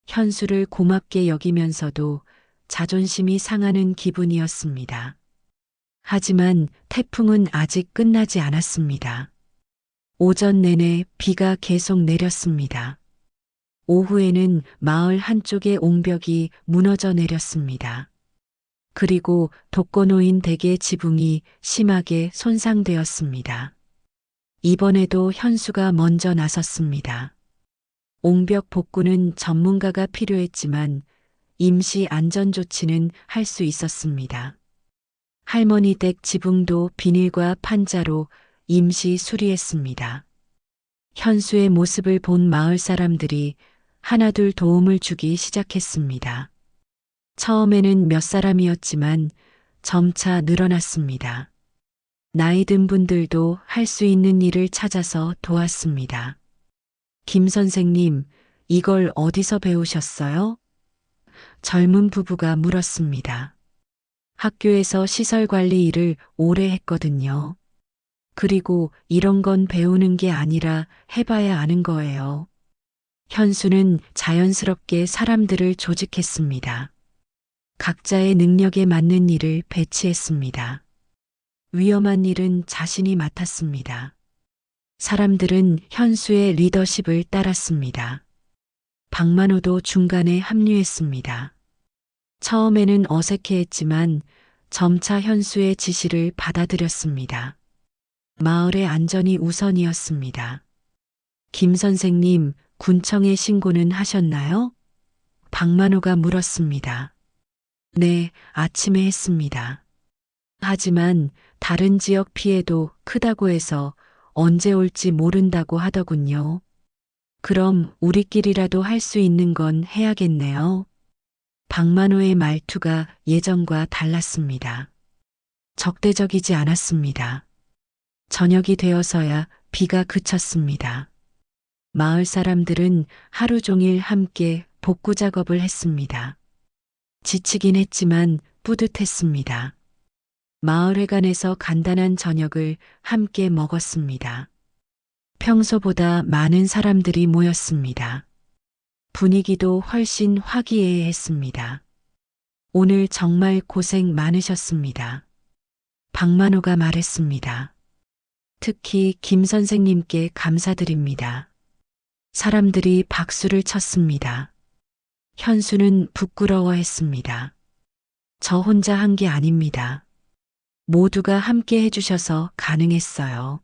현수를 고맙게 여기면서도 자존심이 상하는 기분이었습니다. 하지만 태풍은 아직 끝나지 않았습니다. 오전 내내 비가 계속 내렸습니다. 오후에는 마을 한쪽의 옹벽이 무너져 내렸습니다. 그리고 독거노인 댁의 지붕이 심하게 손상되었습니다. 이번에도 현수가 먼저 나섰습니다. 옹벽 복구는 전문가가 필요했지만 임시 안전조치는 할 수 있었습니다. 할머니 댁 지붕도 비닐과 판자로 임시 수리했습니다. 현수의 모습을 본 마을 사람들이 하나둘 도움을 주기 시작했습니다. 처음에는 몇 사람이었지만 점차 늘어났습니다. 나이 든 분들도 할 수 있는 일을 찾아서 도왔습니다. 김 선생님, 이걸 어디서 배우셨어요? 젊은 부부가 물었습니다. 학교에서 시설 관리 일을 오래 했거든요. 그리고 이런 건 배우는 게 아니라 해봐야 아는 거예요. 현수는 자연스럽게 사람들을 조직했습니다. 각자의 능력에 맞는 일을 배치했습니다. 위험한 일은 자신이 맡았습니다. 사람들은 현수의 리더십을 따랐습니다. 박만호도 중간에 합류했습니다. 처음에는 어색해했지만 점차 현수의 지시를 받아들였습니다. 마을의 안전이 우선이었습니다. 김 선생님, 군청에 신고는 하셨나요? 박만호가 물었습니다. 네, 아침에 했습니다. 하지만 다른 지역 피해도 크다고 해서 언제 올지 모른다고 하더군요. 그럼 우리끼리라도 할 수 있는 건 해야겠네요. 박만호의 말투가 예전과 달랐습니다. 적대적이지 않았습니다. 저녁이 되어서야 비가 그쳤습니다. 마을 사람들은 하루 종일 함께 복구 작업을 했습니다. 지치긴 했지만 뿌듯했습니다. 마을회관에서 간단한 저녁을 함께 먹었습니다. 평소보다 많은 사람들이 모였습니다. 분위기도 훨씬 화기애애했습니다. 오늘 정말 고생 많으셨습니다. 박만호가 말했습니다. 특히 김 선생님께 감사드립니다. 사람들이 박수를 쳤습니다. 현수는 부끄러워했습니다. 저 혼자 한 게 아닙니다. 모두가 함께 해주셔서 가능했어요.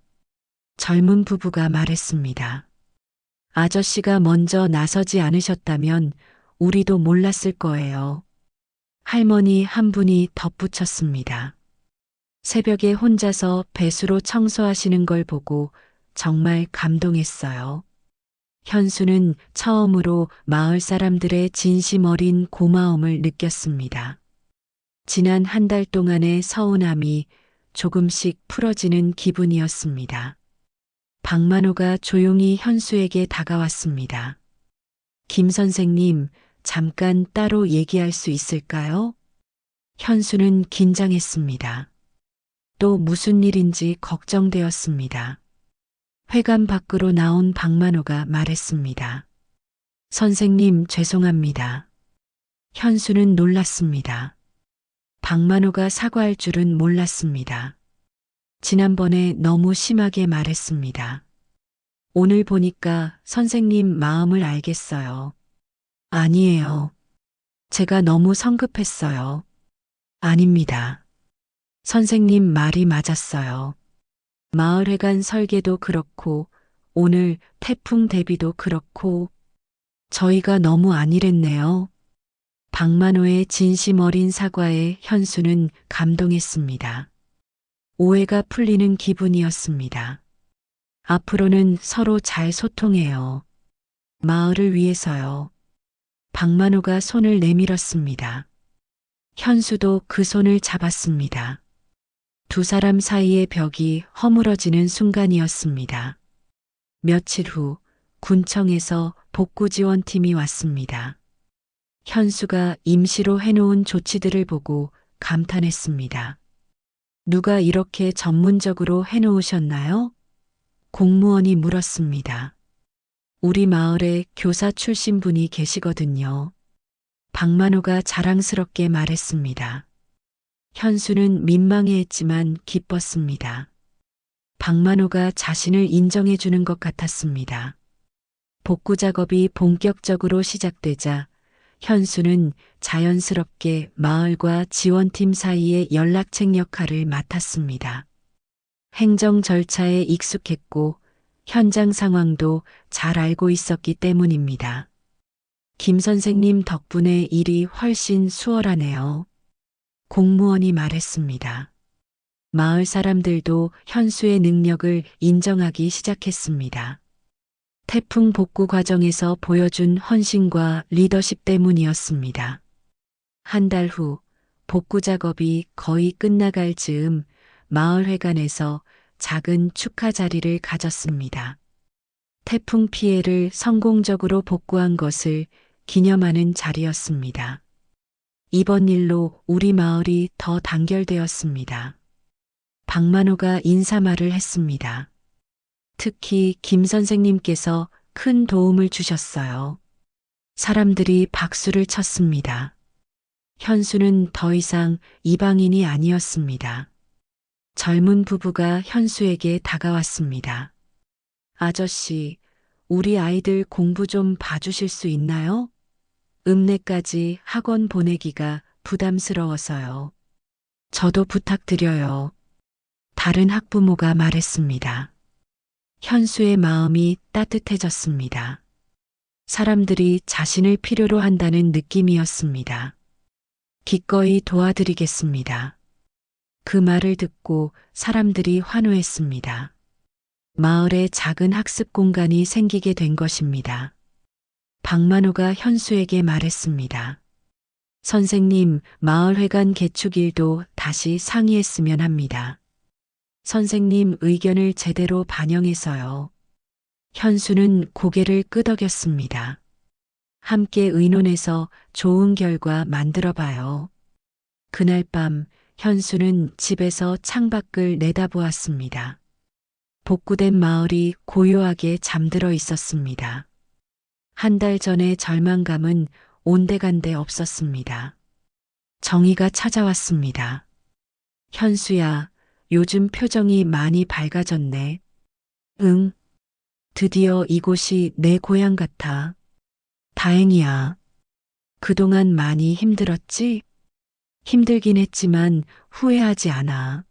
젊은 부부가 말했습니다. 아저씨가 먼저 나서지 않으셨다면 우리도 몰랐을 거예요. 할머니 한 분이 덧붙였습니다. 새벽에 혼자서 배수로 청소하시는 걸 보고 정말 감동했어요. 현수는 처음으로 마을 사람들의 진심 어린 고마움을 느꼈습니다. 지난 한 달 동안의 서운함이 조금씩 풀어지는 기분이었습니다. 박만호가 조용히 현수에게 다가왔습니다. 김 선생님, 잠깐 따로 얘기할 수 있을까요? 현수는 긴장했습니다. 또 무슨 일인지 걱정되었습니다. 회관 밖으로 나온 박만호가 말했습니다. 선생님, 죄송합니다. 현수는 놀랐습니다. 박만호가 사과할 줄은 몰랐습니다. 지난번에 너무 심하게 말했습니다. 오늘 보니까 선생님 마음을 알겠어요. 아니에요. 제가 너무 성급했어요. 아닙니다. 선생님 말이 맞았어요. 마을회관 설계도 그렇고 오늘 태풍 대비도 그렇고 저희가 너무 안일했네요. 박만호의 진심 어린 사과에 현수는 감동했습니다. 오해가 풀리는 기분이었습니다. 앞으로는 서로 잘 소통해요. 마을을 위해서요. 박만호가 손을 내밀었습니다. 현수도 그 손을 잡았습니다. 두 사람 사이의 벽이 허물어지는 순간이었습니다. 며칠 후 군청에서 복구 지원팀이 왔습니다. 현수가 임시로 해놓은 조치들을 보고 감탄했습니다. 누가 이렇게 전문적으로 해놓으셨나요? 공무원이 물었습니다. 우리 마을에 교사 출신 분이 계시거든요. 박만호가 자랑스럽게 말했습니다. 현수는 민망해했지만 기뻤습니다. 박만호가 자신을 인정해 주는 것 같았습니다. 복구 작업이 본격적으로 시작되자 현수는 자연스럽게 마을과 지원팀 사이의 연락책 역할을 맡았습니다. 행정 절차에 익숙했고 현장 상황도 잘 알고 있었기 때문입니다. 김 선생님 덕분에 일이 훨씬 수월하네요. 공무원이 말했습니다. 마을 사람들도 현수의 능력을 인정하기 시작했습니다. 태풍 복구 과정에서 보여준 헌신과 리더십 때문이었습니다. 한 달 후 복구 작업이 거의 끝나갈 즈음 마을회관에서 작은 축하 자리를 가졌습니다. 태풍 피해를 성공적으로 복구한 것을 기념하는 자리였습니다. 이번 일로 우리 마을이 더 단결되었습니다. 박만호가 인사말을 했습니다. 특히 김 선생님께서 큰 도움을 주셨어요. 사람들이 박수를 쳤습니다. 현수는 더 이상 이방인이 아니었습니다. 젊은 부부가 현수에게 다가왔습니다. 아저씨, 우리 아이들 공부 좀 봐주실 수 있나요? 읍내까지 학원 보내기가 부담스러워서요. 저도 부탁드려요. 다른 학부모가 말했습니다. 현수의 마음이 따뜻해졌습니다. 사람들이 자신을 필요로 한다는 느낌이었습니다. 기꺼이 도와드리겠습니다. 그 말을 듣고 사람들이 환호했습니다. 마을에 작은 학습 공간이 생기게 된 것입니다. 박만호가 현수에게 말했습니다. 선생님, 마을회관 개축일도 다시 상의했으면 합니다. 선생님 의견을 제대로 반영해서요. 현수는 고개를 끄덕였습니다. 함께 의논해서 좋은 결과 만들어봐요. 그날 밤 현수는 집에서 창밖을 내다보았습니다. 복구된 마을이 고요하게 잠들어 있었습니다. 한 달 전의 절망감은 온데간데 없었습니다. 정의가 찾아왔습니다. 현수야, 요즘 표정이 많이 밝아졌네. 응, 드디어 이곳이 내 고향 같아. 다행이야. 그동안 많이 힘들었지? 힘들긴 했지만 후회하지 않아.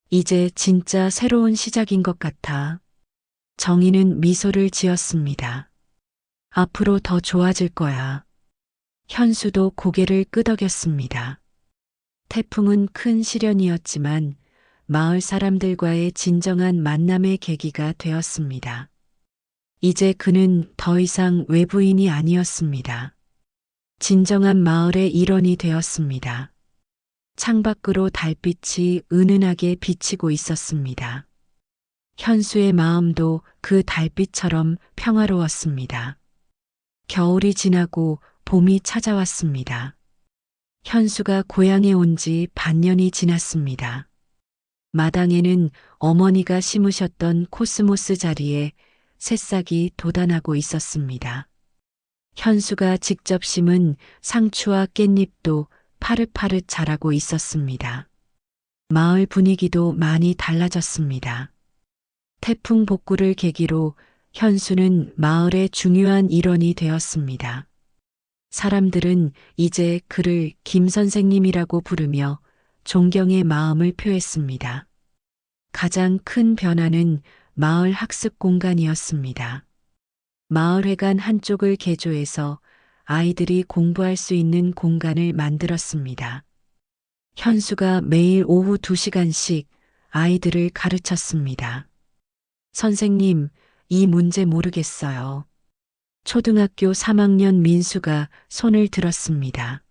이제 진짜 새로운 시작인 것 같아. 정희는 미소를 지었습니다. 앞으로 더 좋아질 거야. 현수도 고개를 끄덕였습니다. 태풍은 큰 시련이었지만 마을 사람들과의 진정한 만남의 계기가 되었습니다. 이제 그는 더 이상 외부인이 아니었습니다. 진정한 마을의 일원이 되었습니다. 창밖으로 달빛이 은은하게 비치고 있었습니다. 현수의 마음도 그 달빛처럼 평화로웠습니다. 겨울이 지나고 봄이 찾아왔습니다. 현수가 고향에 온 지 반년이 지났습니다. 마당에는 어머니가 심으셨던 코스모스 자리에 새싹이 돋아나고 있었습니다. 현수가 직접 심은 상추와 깻잎도 파릇파릇 자라고 있었습니다. 마을 분위기도 많이 달라졌습니다. 태풍 복구를 계기로 현수는 마을의 중요한 일원이 되었습니다. 사람들은 이제 그를 김 선생님이라고 부르며 존경의 마음을 표했습니다. 가장 큰 변화는 마을 학습 공간이었습니다. 마을회관 한쪽을 개조해서 아이들이 공부할 수 있는 공간을 만들었습니다. 현수가 매일 오후 2시간씩 아이들을 가르쳤습니다. 선생님, 이 문제 모르겠어요. 초등학교 3학년 민수가 손을 들었습니다.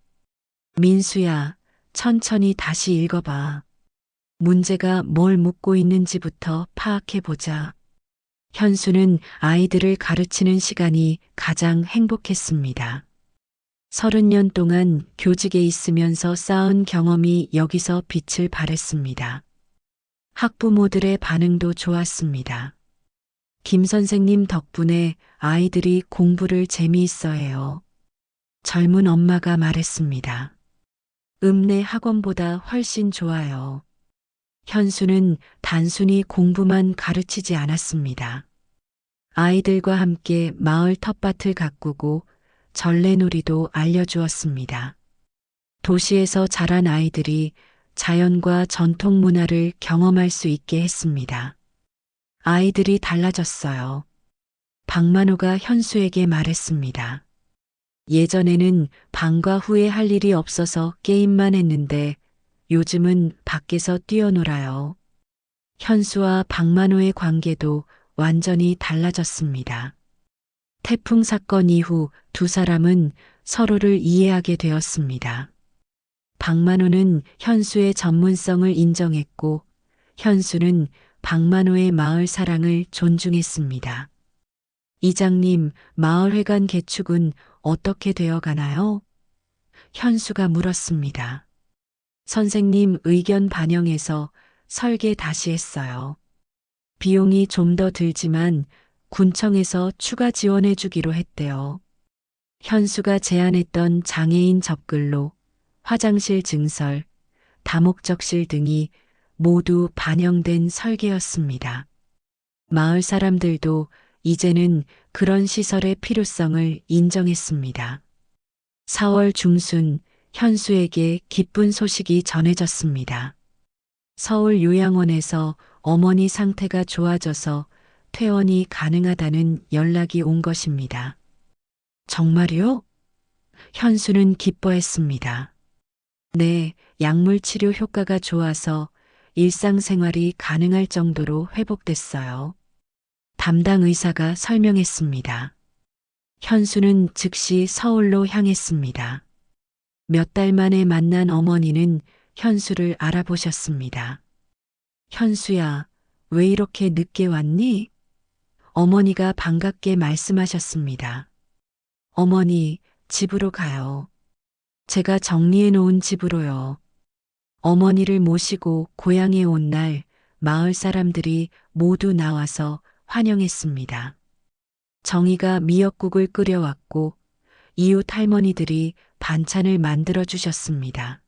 민수야, 천천히 다시 읽어봐. 문제가 뭘 묻고 있는지부터 파악해보자. 현수는 아이들을 가르치는 시간이 가장 행복했습니다. 30년 동안 교직에 있으면서 쌓은 경험이 여기서 빛을 발했습니다. 학부모들의 반응도 좋았습니다. 김 선생님 덕분에 아이들이 공부를 재미있어 해요. 젊은 엄마가 말했습니다. 읍내 학원보다 훨씬 좋아요. 현수는 단순히 공부만 가르치지 않았습니다. 아이들과 함께 마을 텃밭을 가꾸고 전래놀이도 알려주었습니다. 도시에서 자란 아이들이 자연과 전통 문화를 경험할 수 있게 했습니다. 아이들이 달라졌어요. 박만호가 현수에게 말했습니다. 예전에는 방과 후에 할 일이 없어서 게임만 했는데 요즘은 밖에서 뛰어놀아요. 현수와 박만호의 관계도 완전히 달라졌습니다. 태풍 사건 이후 두 사람은 서로를 이해하게 되었습니다. 박만호는 현수의 전문성을 인정했고 현수는 박만호의 마을 사랑을 존중했습니다. 이장님, 마을회관 개축은 어떻게 되어 가나요? 현수가 물었습니다. 선생님 의견 반영해서 설계 다시 했어요. 비용이 좀 더 들지만 군청에서 추가 지원해 주기로 했대요. 현수가 제안했던 장애인 접근로, 화장실 증설, 다목적실 등이 모두 반영된 설계였습니다. 마을 사람들도 이제는 그런 시설의 필요성을 인정했습니다. 4월 중순 현수에게 기쁜 소식이 전해졌습니다. 서울 요양원에서 어머니 상태가 좋아져서 퇴원이 가능하다는 연락이 온 것입니다. 정말요? 현수는 기뻐했습니다. 네, 약물 치료 효과가 좋아서 일상생활이 가능할 정도로 회복됐어요. 담당 의사가 설명했습니다. 현수는 즉시 서울로 향했습니다. 몇 달 만에 만난 어머니는 현수를 알아보셨습니다. 현수야, 왜 이렇게 늦게 왔니? 어머니가 반갑게 말씀하셨습니다. 어머니, 집으로 가요. 제가 정리해 놓은 집으로요. 어머니를 모시고 고향에 온 날 마을 사람들이 모두 나와서 환영했습니다. 정희가 미역국을 끓여왔고 이웃 할머니들이 반찬을 만들어 주셨습니다.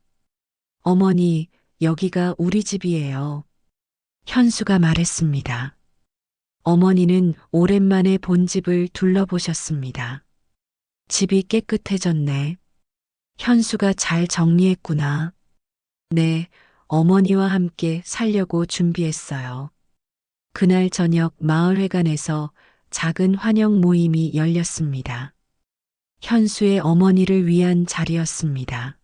어머니, 여기가 우리 집이에요. 현수가 말했습니다. 어머니는 오랜만에 본 집을 둘러보셨습니다. 집이 깨끗해졌네. 현수가 잘 정리했구나. 네, 어머니와 함께 살려고 준비했어요. 그날 저녁 마을회관에서 작은 환영 모임이 열렸습니다. 현수의 어머니를 위한 자리였습니다.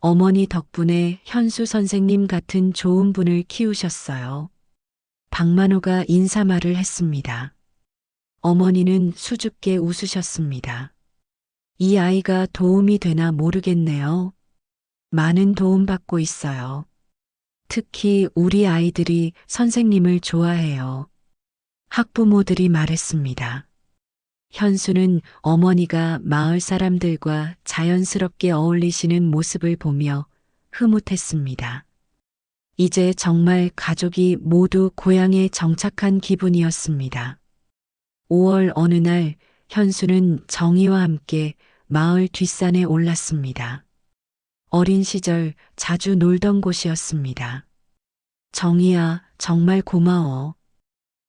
어머니 덕분에 현수 선생님 같은 좋은 분을 키우셨어요. 박만호가 인사말을 했습니다. 어머니는 수줍게 웃으셨습니다. 이 아이가 도움이 되나 모르겠네요. 많은 도움 받고 있어요. 특히 우리 아이들이 선생님을 좋아해요. 학부모들이 말했습니다. 현수는 어머니가 마을 사람들과 자연스럽게 어울리시는 모습을 보며 흐뭇했습니다. 이제 정말 가족이 모두 고향에 정착한 기분이었습니다. 5월 어느 날 현수는 정희와 함께 마을 뒷산에 올랐습니다. 어린 시절 자주 놀던 곳이었습니다. 정희야, 정말 고마워.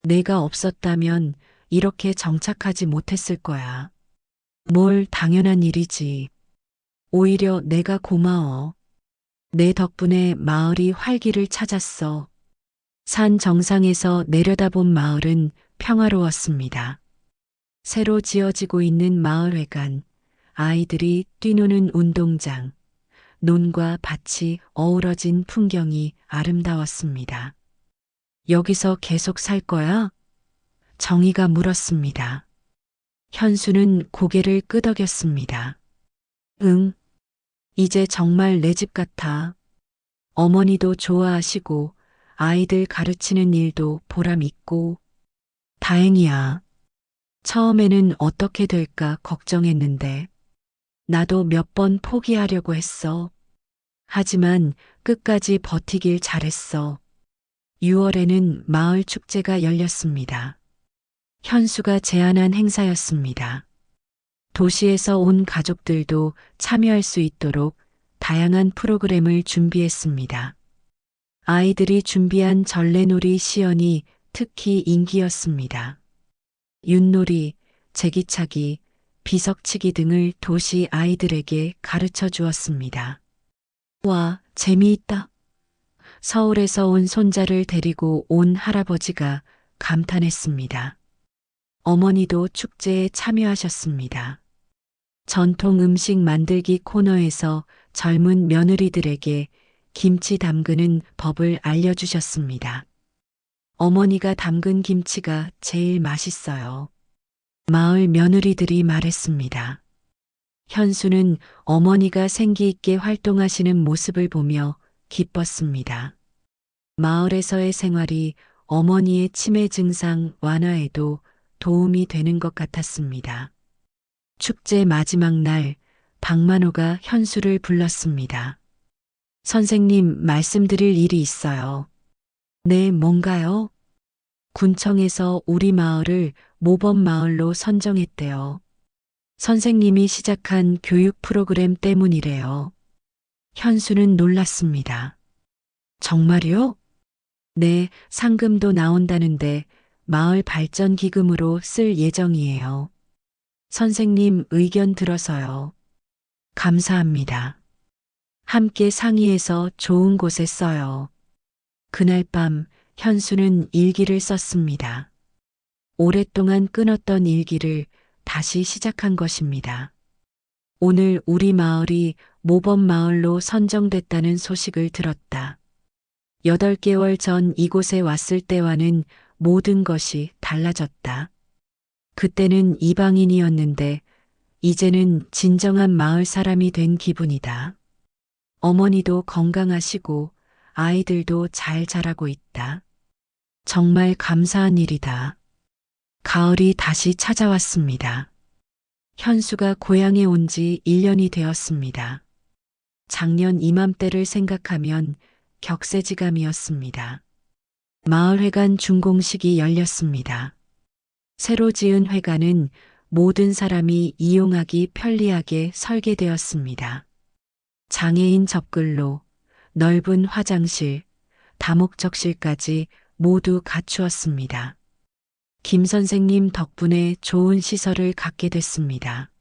내가 없었다면 이렇게 정착하지 못했을 거야. 뭘 당연한 일이지. 오히려 내가 고마워. 내 덕분에 마을이 활기를 찾았어. 산 정상에서 내려다본 마을은 평화로웠습니다. 새로 지어지고 있는 마을회관, 아이들이 뛰노는 운동장, 논과 밭이 어우러진 풍경이 아름다웠습니다. 여기서 계속 살 거야? 정희가 물었습니다. 현수는 고개를 끄덕였습니다. 응, 이제 정말 내 집 같아. 어머니도 좋아하시고 아이들 가르치는 일도 보람 있고. 다행이야. 처음에는 어떻게 될까 걱정했는데 나도 몇 번 포기하려고 했어. 하지만 끝까지 버티길 잘했어. 6월에는 마을 축제가 열렸습니다. 현수가 제안한 행사였습니다. 도시에서 온 가족들도 참여할 수 있도록 다양한 프로그램을 준비했습니다. 아이들이 준비한 전래놀이 시연이 특히 인기였습니다. 윷놀이, 제기차기, 비석치기 등을 도시 아이들에게 가르쳐 주었습니다. 와, 재미있다. 서울에서 온 손자를 데리고 온 할아버지가 감탄했습니다. 어머니도 축제에 참여하셨습니다. 전통 음식 만들기 코너에서 젊은 며느리들에게 김치 담그는 법을 알려주셨습니다. 어머니가 담근 김치가 제일 맛있어요. 마을 며느리들이 말했습니다. 현수는 어머니가 생기 있게 활동하시는 모습을 보며 기뻤습니다. 마을에서의 생활이 어머니의 치매 증상 완화에도 도움이 되는 것 같았습니다. 축제 마지막 날, 박만호가 현수를 불렀습니다. 선생님, 말씀드릴 일이 있어요. 네, 뭔가요? 군청에서 우리 마을을 모범마을로 선정했대요. 선생님이 시작한 교육 프로그램 때문이래요. 현수는 놀랐습니다. 정말요? 네, 상금도 나온다는데 마을 발전 기금으로 쓸 예정이에요. 선생님 의견 들어서요. 감사합니다. 함께 상의해서 좋은 곳에 써요. 그날 밤 현수는 일기를 썼습니다. 오랫동안 끊었던 일기를 다시 시작한 것입니다. 오늘 우리 마을이 모범마을로 선정됐다는 소식을 들었다. 8개월 전 이곳에 왔을 때와는 모든 것이 달라졌다. 그때는 이방인이었는데 이제는 진정한 마을 사람이 된 기분이다. 어머니도 건강하시고 아이들도 잘 자라고 있다. 정말 감사한 일이다. 가을이 다시 찾아왔습니다. 현수가 고향에 온 지 1년이 되었습니다. 작년 이맘때를 생각하면 격세지감이었습니다. 마을회관 준공식이 열렸습니다. 새로 지은 회관은 모든 사람이 이용하기 편리하게 설계되었습니다. 장애인 접근로, 넓은 화장실, 다목적실까지 모두 갖추었습니다. 김 선생님 덕분에 좋은 시설을 갖게 됐습니다.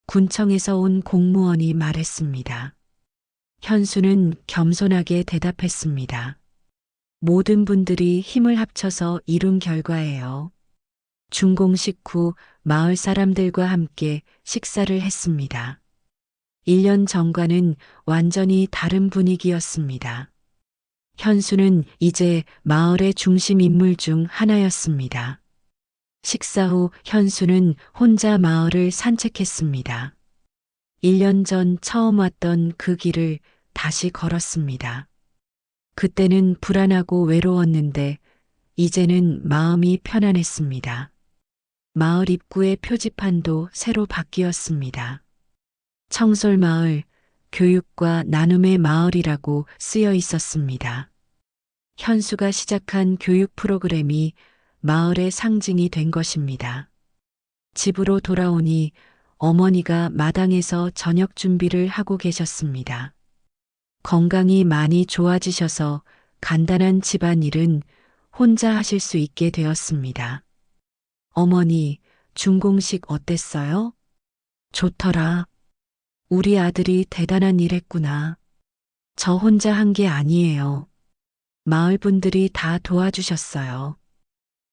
군청에서 온 공무원이 말했습니다. 현수는 겸손하게 대답했습니다. 모든 분들이 힘을 합쳐서 이룬 결과예요. 준공식 후 마을 사람들과 함께 식사를 했습니다. 1년 전과는 완전히 다른 분위기였습니다. 현수는 이제 마을의 중심 인물 중 하나였습니다. 식사 후 현수는 혼자 마을을 산책했습니다. 1년 전 처음 왔던 그 길을 다시 걸었습니다. 그때는 불안하고 외로웠는데 이제는 마음이 편안했습니다. 마을 입구의 표지판도 새로 바뀌었습니다. 청솔마을, 교육과 나눔의 마을이라고 쓰여 있었습니다. 현수가 시작한 교육 프로그램이 마을의 상징이 된 것입니다. 집으로 돌아오니 어머니가 마당에서 저녁 준비를 하고 계셨습니다. 건강이 많이 좋아지셔서 간단한 집안일은 혼자 하실 수 있게 되었습니다. 어머니, 준공식 어땠어요? 좋더라. 우리 아들이 대단한 일 했구나. 저 혼자 한 게 아니에요. 마을 분들이 다 도와주셨어요.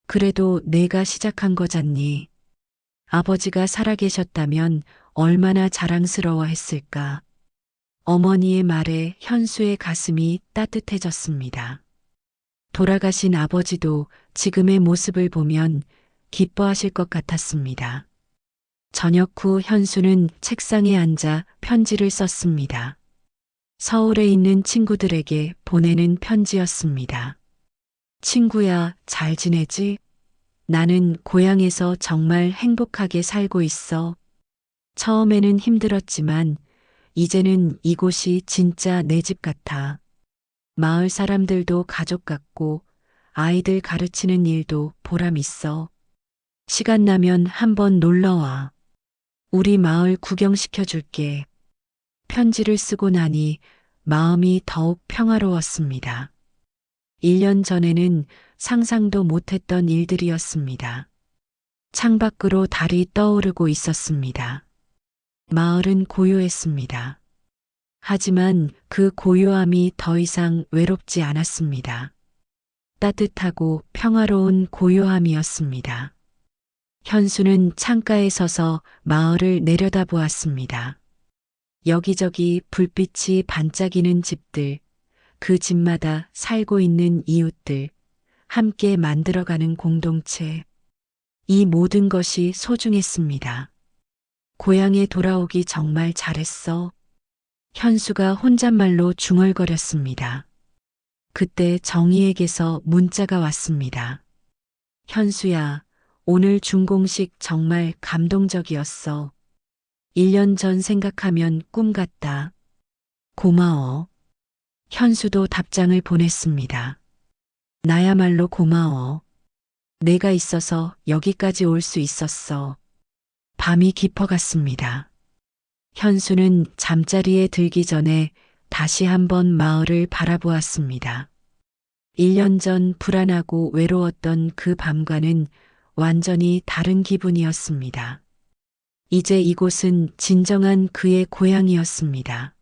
그래도 내가 시작한 거잖니. 아버지가 살아계셨다면 얼마나 자랑스러워 했을까. 어머니의 말에 현수의 가슴이 따뜻해졌습니다. 돌아가신 아버지도 지금의 모습을 보면 기뻐하실 것 같았습니다. 저녁 후 현수는 책상에 앉아 편지를 썼습니다. 서울에 있는 친구들에게 보내는 편지였습니다. 친구야, 잘 지내지? 나는 고향에서 정말 행복하게 살고 있어. 처음에는 힘들었지만 이제는 이곳이 진짜 내 집 같아. 마을 사람들도 가족 같고 아이들 가르치는 일도 보람 있어. 시간 나면 한번 놀러 와. 우리 마을 구경시켜 줄게. 편지를 쓰고 나니 마음이 더욱 평화로웠습니다. 1년 전에는 상상도 못했던 일들이었습니다. 창밖으로 달이 떠오르고 있었습니다. 마을은 고요했습니다. 하지만 그 고요함이 더 이상 외롭지 않았습니다. 따뜻하고 평화로운 고요함이었습니다. 현수는 창가에 서서 마을을 내려다보았습니다. 여기저기 불빛이 반짝이는 집들, 그 집마다 살고 있는 이웃들, 함께 만들어가는 공동체. 이 모든 것이 소중했습니다. 고향에 돌아오기 정말 잘했어. 현수가 혼잣말로 중얼거렸습니다. 그때 정희에게서 문자가 왔습니다. 현수야, 오늘 준공식 정말 감동적이었어. 1년 전 생각하면 꿈 같다. 고마워. 현수도 답장을 보냈습니다. 나야말로 고마워. 내가 있어서 여기까지 올 수 있었어. 밤이 깊어갔습니다. 현수는 잠자리에 들기 전에 다시 한번 마을을 바라보았습니다. 1년 전 불안하고 외로웠던 그 밤과는 완전히 다른 기분이었습니다. 이제 이곳은 진정한 그의 고향이었습니다.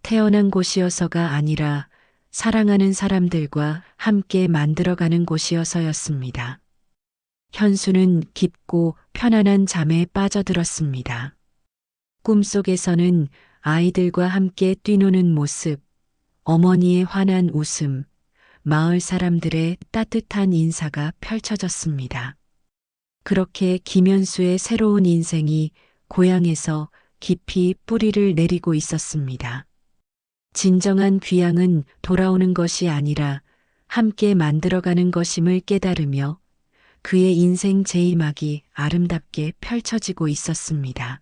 태어난 곳이어서가 아니라 사랑하는 사람들과 함께 만들어가는 곳이어서였습니다. 현수는 깊고 편안한 잠에 빠져들었습니다. 꿈속에서는 아이들과 함께 뛰노는 모습, 어머니의 환한 웃음, 마을 사람들의 따뜻한 인사가 펼쳐졌습니다. 그렇게 김현수의 새로운 인생이 고향에서 깊이 뿌리를 내리고 있었습니다. 진정한 귀향은 돌아오는 것이 아니라 함께 만들어가는 것임을 깨달으며 그의 인생 제2막이 아름답게 펼쳐지고 있었습니다.